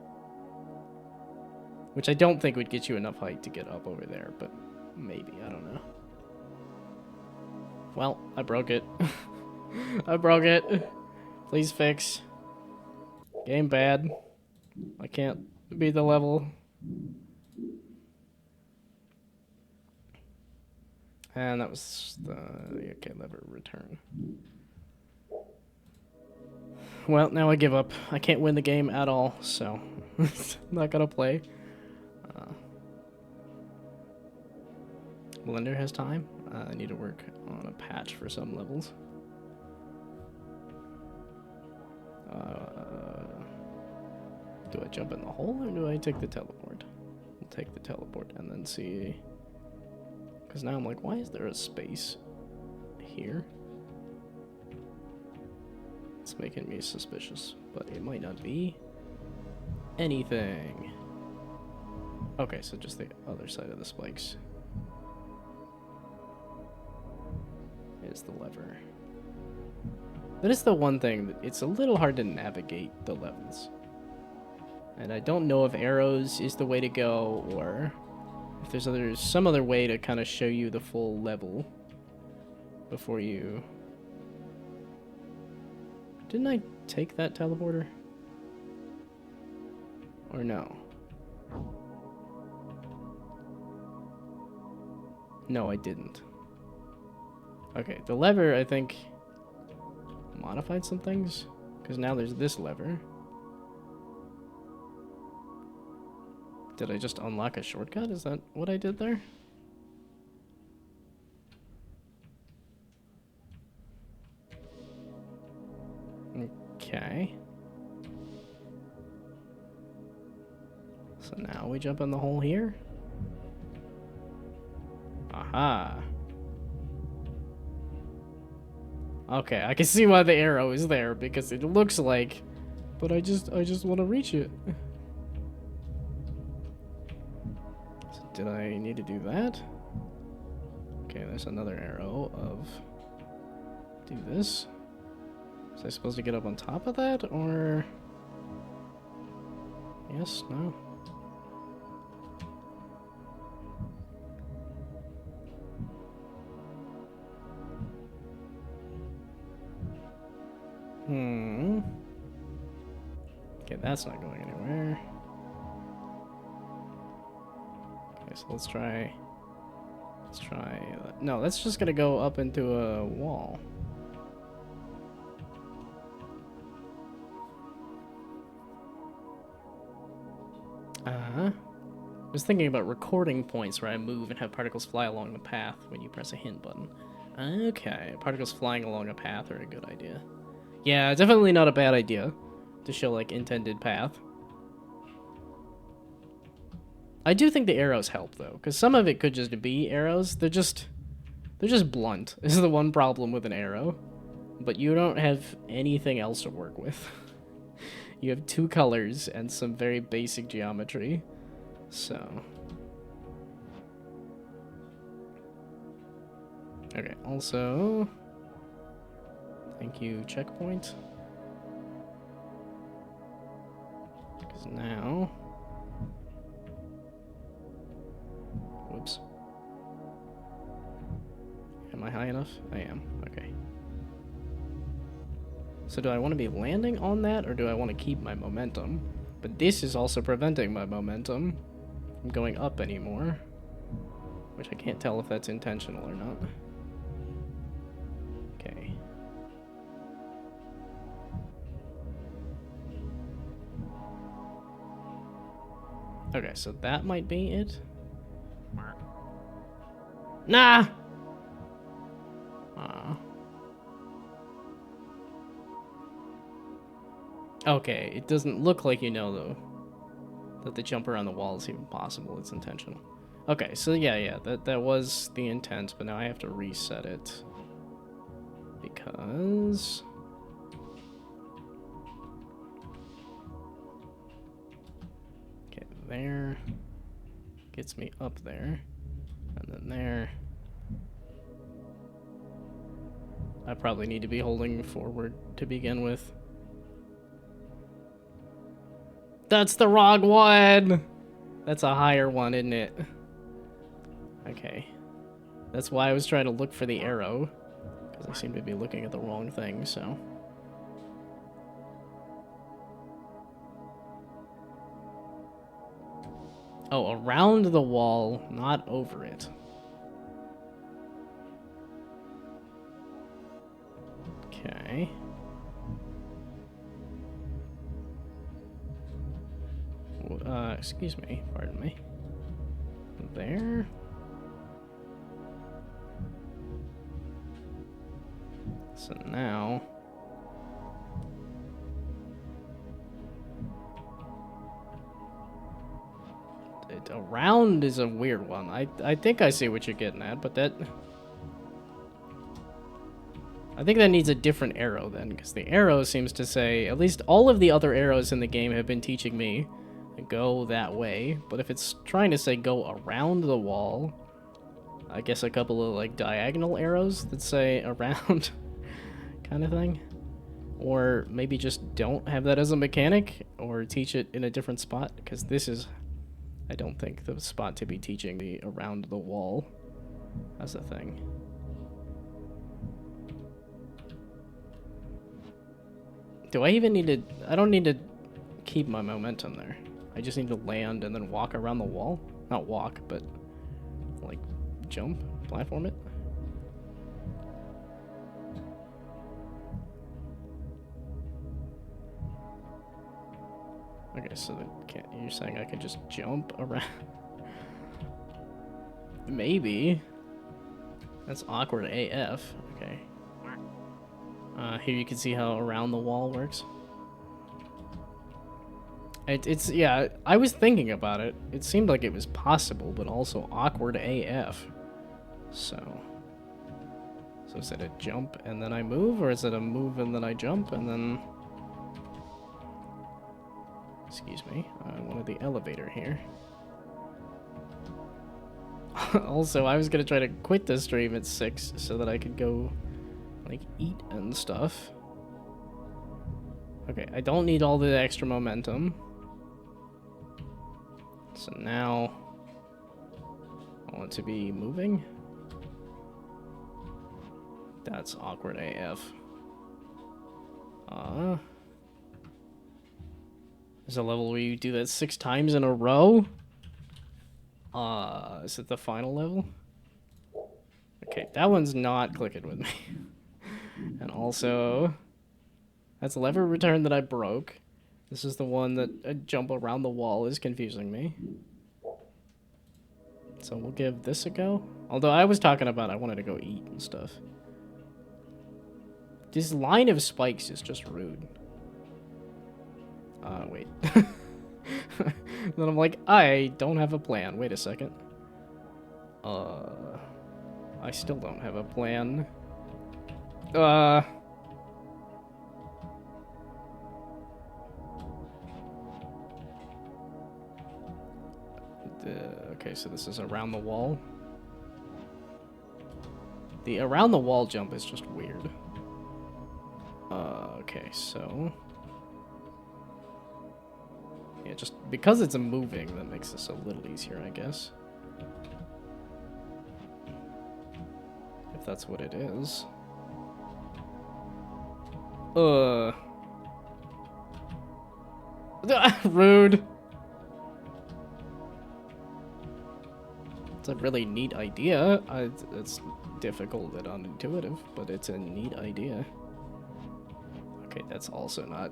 Which I don't think would get you enough height to get up over there, but maybe, I don't know. Well, I broke it. I broke it. Please fix. Game bad. I can't beat the level. And that was the... Okay, lever return. Well, now I give up. I can't win the game at all, so... I'm not gonna play. Blender has time. I need to work on a patch for some levels. Do I jump in the hole or do I take the teleport? I'll take the teleport and then see. Because now I'm like, why is there a space here? It's making me suspicious, but it might not be anything. Okay, so just the other side of the spikes is the lever. That is the one thing that it's a little hard to navigate the levels. And I don't know if arrows is the way to go or if there's some other way to kind of show you the full level before you... Didn't I take that teleporter? Or no? No, I didn't. Okay, the lever, I think, modified some things. Because now there's this lever. Did I just unlock a shortcut? Is that what I did there? Okay. now we jump in the hole here. Aha. Okay, I can see why the arrow is there, because it looks like... But I just want to reach it. So did I need to do that? Okay, there's another arrow of... Do this. Was I supposed to get up on top of that, or... Yes, no? Okay, that's not going anywhere. Okay, so let's try... No, that's just gonna go up into a wall. I was thinking about recording points where I move and have particles fly along the path when you press a hint button. Okay, particles flying along a path are a good idea. Yeah, definitely not a bad idea to show, like, intended path. I do think the arrows help, though, because some of it could just be arrows. They're just blunt, is the one problem with an arrow. But you don't have anything else to work with. You have 2 colors and some very basic geometry. So... Okay, also... Thank you, checkpoint. Because now... Whoops. Am I high enough? I am. Okay. So do I want to be landing on that, or do I want to keep my momentum? But this is also preventing my momentum from going up anymore. Which I can't tell if that's intentional or not. Okay. Okay, so that might be it. Nah! Okay, it doesn't look like you know, though, that the jump around the wall is even possible. It's intentional. Okay, so yeah, that was the intent, but now I have to reset it. Because... Okay, there. Gets me up there. And then there. I probably need to be holding forward to begin with. That's the wrong one! That's a higher one, isn't it? Okay. That's why I was trying to look for the arrow. Because I seem to be looking at the wrong thing, so... Oh, around the wall, not over it. Okay. Excuse me, pardon me. There. So now... Around is a weird one. I think I see what you're getting at, but that... I think that needs a different arrow then, because the arrow seems to say, at least all of the other arrows in the game have been teaching me to go that way, but if it's trying to say go around the wall, I guess a couple of like diagonal arrows that say around kind of thing. Or maybe just don't have that as a mechanic, or teach it in a different spot, because this is, I don't think, the spot to be teaching the around the wall as a thing. Do I even need to... I don't need to keep my momentum there. I just need to land and then walk around the wall. Not walk, but like jump, platform it. Okay, so then you're saying I could just jump around? Maybe. That's awkward AF. Okay. Here you can see how around the wall works. It's yeah, I was thinking about it. It seemed like it was possible, but also awkward AF. So is it a jump and then I move, or is it a move and then I jump and then... Excuse me, I wanted the elevator here. Also, I was gonna try to quit the stream at 6 so that I could go, like, eat and stuff. Okay, I don't need all the extra momentum. So now, I want to be moving. That's awkward AF. There's a level where you do that 6 times in a row? Is it the final level? Okay, that one's not clicking with me. And also, that's a lever return that I broke. This is the one that a jump around the wall is confusing me. So we'll give this a go. Although I was talking about I wanted to go eat and stuff. This line of spikes is just rude. Wait. Then I'm like, I don't have a plan. Wait a second. I still don't have a plan. Okay, so this is around the wall. The around the wall jump is just weird. Okay, so... Yeah, just because it's a moving, that makes this a little easier, I guess. If that's what it is. Rude. It's a really neat idea. It's difficult and unintuitive, but it's a neat idea. Okay, that's also not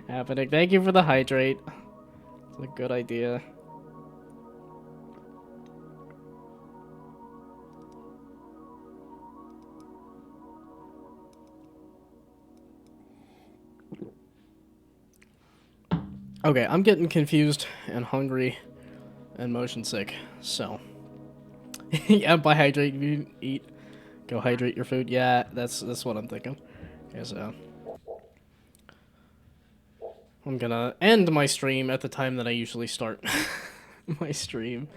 happening. Thank you for the hydrate. It's a good idea. Okay, I'm getting confused and hungry and motion sick, so yeah, by hydrate you eat. Go hydrate your food. Yeah, that's what I'm thinking. Okay, so I'm gonna end my stream at the time that I usually start my stream.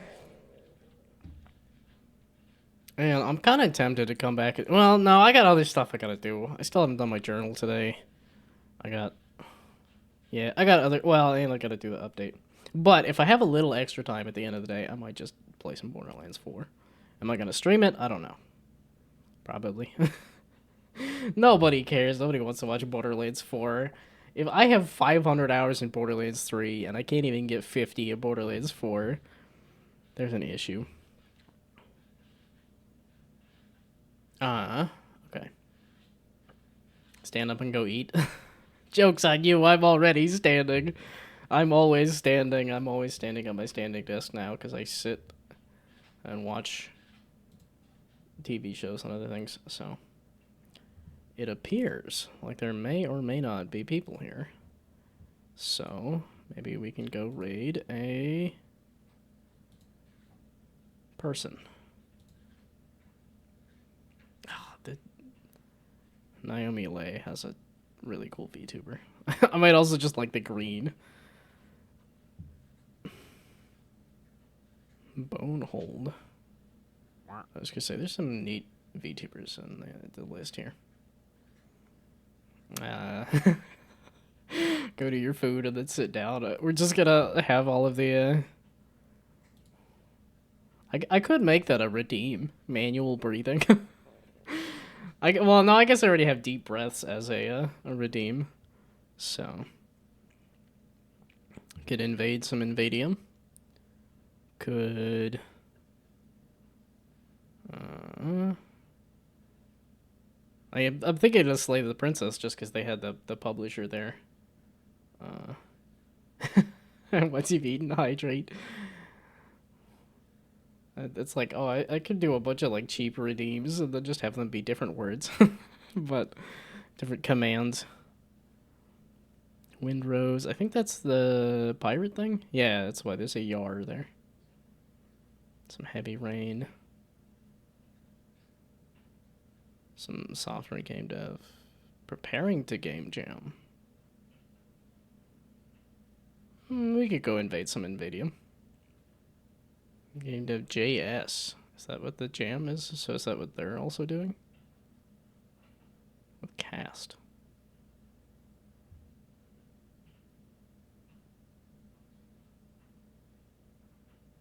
And I'm kind of tempted to come back. Well, no, I got other stuff I gotta do. I still haven't done my journal today. I got other... Well, and I gotta do the update. But if I have a little extra time at the end of the day, I might just play some Borderlands 4. Am I gonna stream it? I don't know. Probably. Nobody cares. Nobody wants to watch Borderlands 4. If I have 500 hours in Borderlands 3 and I can't even get 50 in Borderlands 4, there's an issue. Okay. Stand up and go eat. Joke's on you, I'm already standing. I'm always standing. I'm always standing at my standing desk now because I sit and watch TV shows and other things, so... It appears like there may or may not be people here. So, maybe we can go raid a person. The Naomi Lay has a really cool VTuber. I might also just like the green. Bonehold. I was gonna say, there's some neat VTubers in the list here. Go to your food and then sit down. We're just gonna have all of the... I could make that a redeem. Manual breathing. Well, no, I guess I already have deep breaths as a redeem. So... Could invade some Invadium. Could... I'm thinking of Slay the Princess just because they had the publisher there. Once you've eaten, hydrate. It's like, oh, I could do a bunch of like cheap redeems and then just have them be different words. But different commands. Windrose. I think that's the pirate thing. Yeah, that's why there's a yar there. Some heavy rain. Some software game dev. Preparing to game jam. We could go invade some Invadium. Game dev JS. Is that what the jam is? So is that what they're also doing? With cast.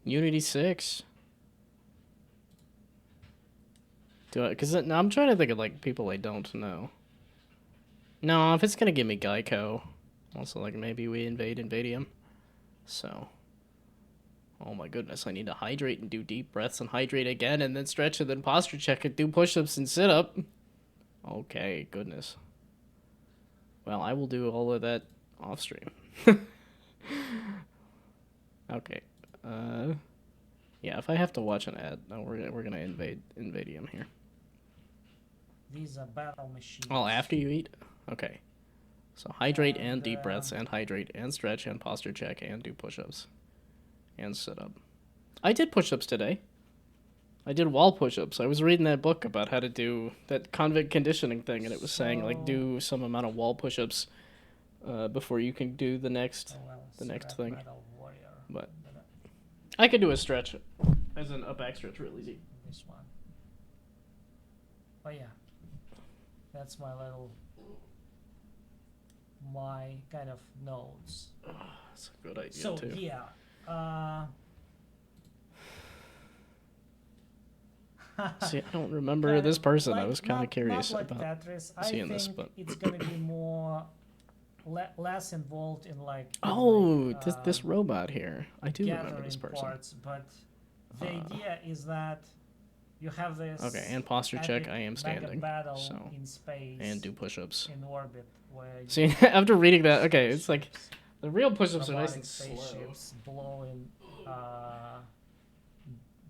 Unity 6. Do I? Because I'm trying to think of like people I don't know. No, if it's gonna give me Geico, also like maybe we invade Invadium. So. Oh my goodness, I need to hydrate and do deep breaths and hydrate again and then stretch and then posture check and do push-ups and sit-up. Okay, goodness. Well, I will do all of that off stream. Okay. Yeah, if I have to watch an ad, no, we're gonna invade Invadium here. These are battle machines. Oh, after you eat? Okay. So hydrate and deep breaths and hydrate and stretch and posture check and do push-ups. And sit-up. I did push-ups today. I did wall push-ups. I was reading that book about how to do that convict conditioning thing, and it was saying like do some amount of wall push-ups before you can do the next thing. But I could do a stretch, as in a back stretch, real easy. This one. Oh yeah, that's my kind of notes. Oh, that's a good idea so, too. Yeah. See, I don't remember this person. I was kind of curious not like about Tetris. seeing I this, think but it's gonna be more less involved in like. Oh, this robot here. I do remember this person. Parts, but the idea is that you have this. Okay, and posture check. I am standing. Battle so in space. And do push-ups. In orbit, where. See, after reading that, okay, it's like the real push-ups are nice and slow.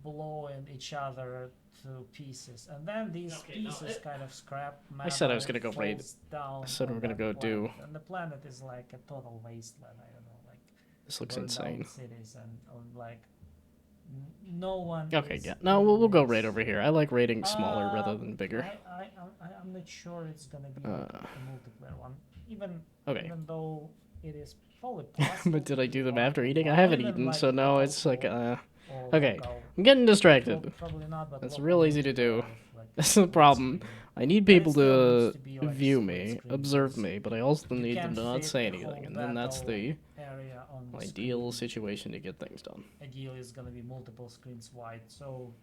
Blowing each other to pieces, and then these pieces kind of scrap. I said I was gonna go raid. I said we were gonna go do. And the planet is like a total wasteland. I don't know, like. This looks insane. Cities and like no one. Okay, yeah. No, we'll go raid over here. I like raiding smaller rather than bigger. I'm not sure it's gonna be a multiplayer one, even though it is probably possible. But did I do them after eating? I haven't eaten, so now it's like okay, I'm getting distracted. Probably not, but that's real easy to do. That's the problem. I need people to view me, observe me, but I also need them to not say anything, and then that's the ideal situation to get things done. Ideal is gonna be multiple screens wide, so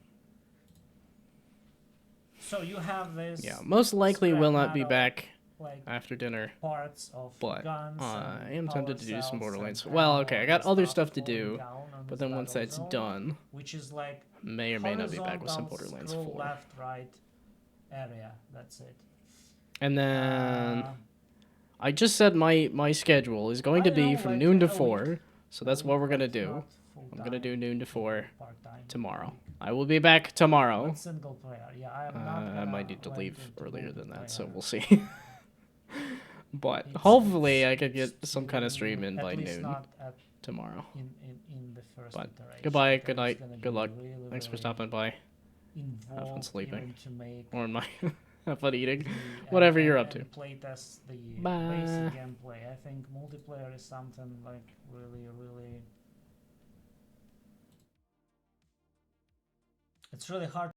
you have this. Yeah, most likely will not be back like after dinner, parts of but guns I am tempted to do some Borderlands. Well, okay, I got other stuff to do, but then once that's done, which is like may or may not be back with some Borderlands 4. Left, right area. That's it. And then I just said my schedule is going to be from noon to 4, so that's what we're gonna do. I'm gonna do noon to 4 tomorrow. I will be back tomorrow. Single player. Yeah, I might need to leave earlier than that, so we'll see. But hopefully I could get some kind of stream in by noon tomorrow. In the first but iteration. Goodbye, good night, good luck. Thanks for stopping by. Have fun sleeping. Or in my have fun eating. Whatever you're up to. Playtest the Bye. basic gameplay. I think multiplayer is something like really. It's really hard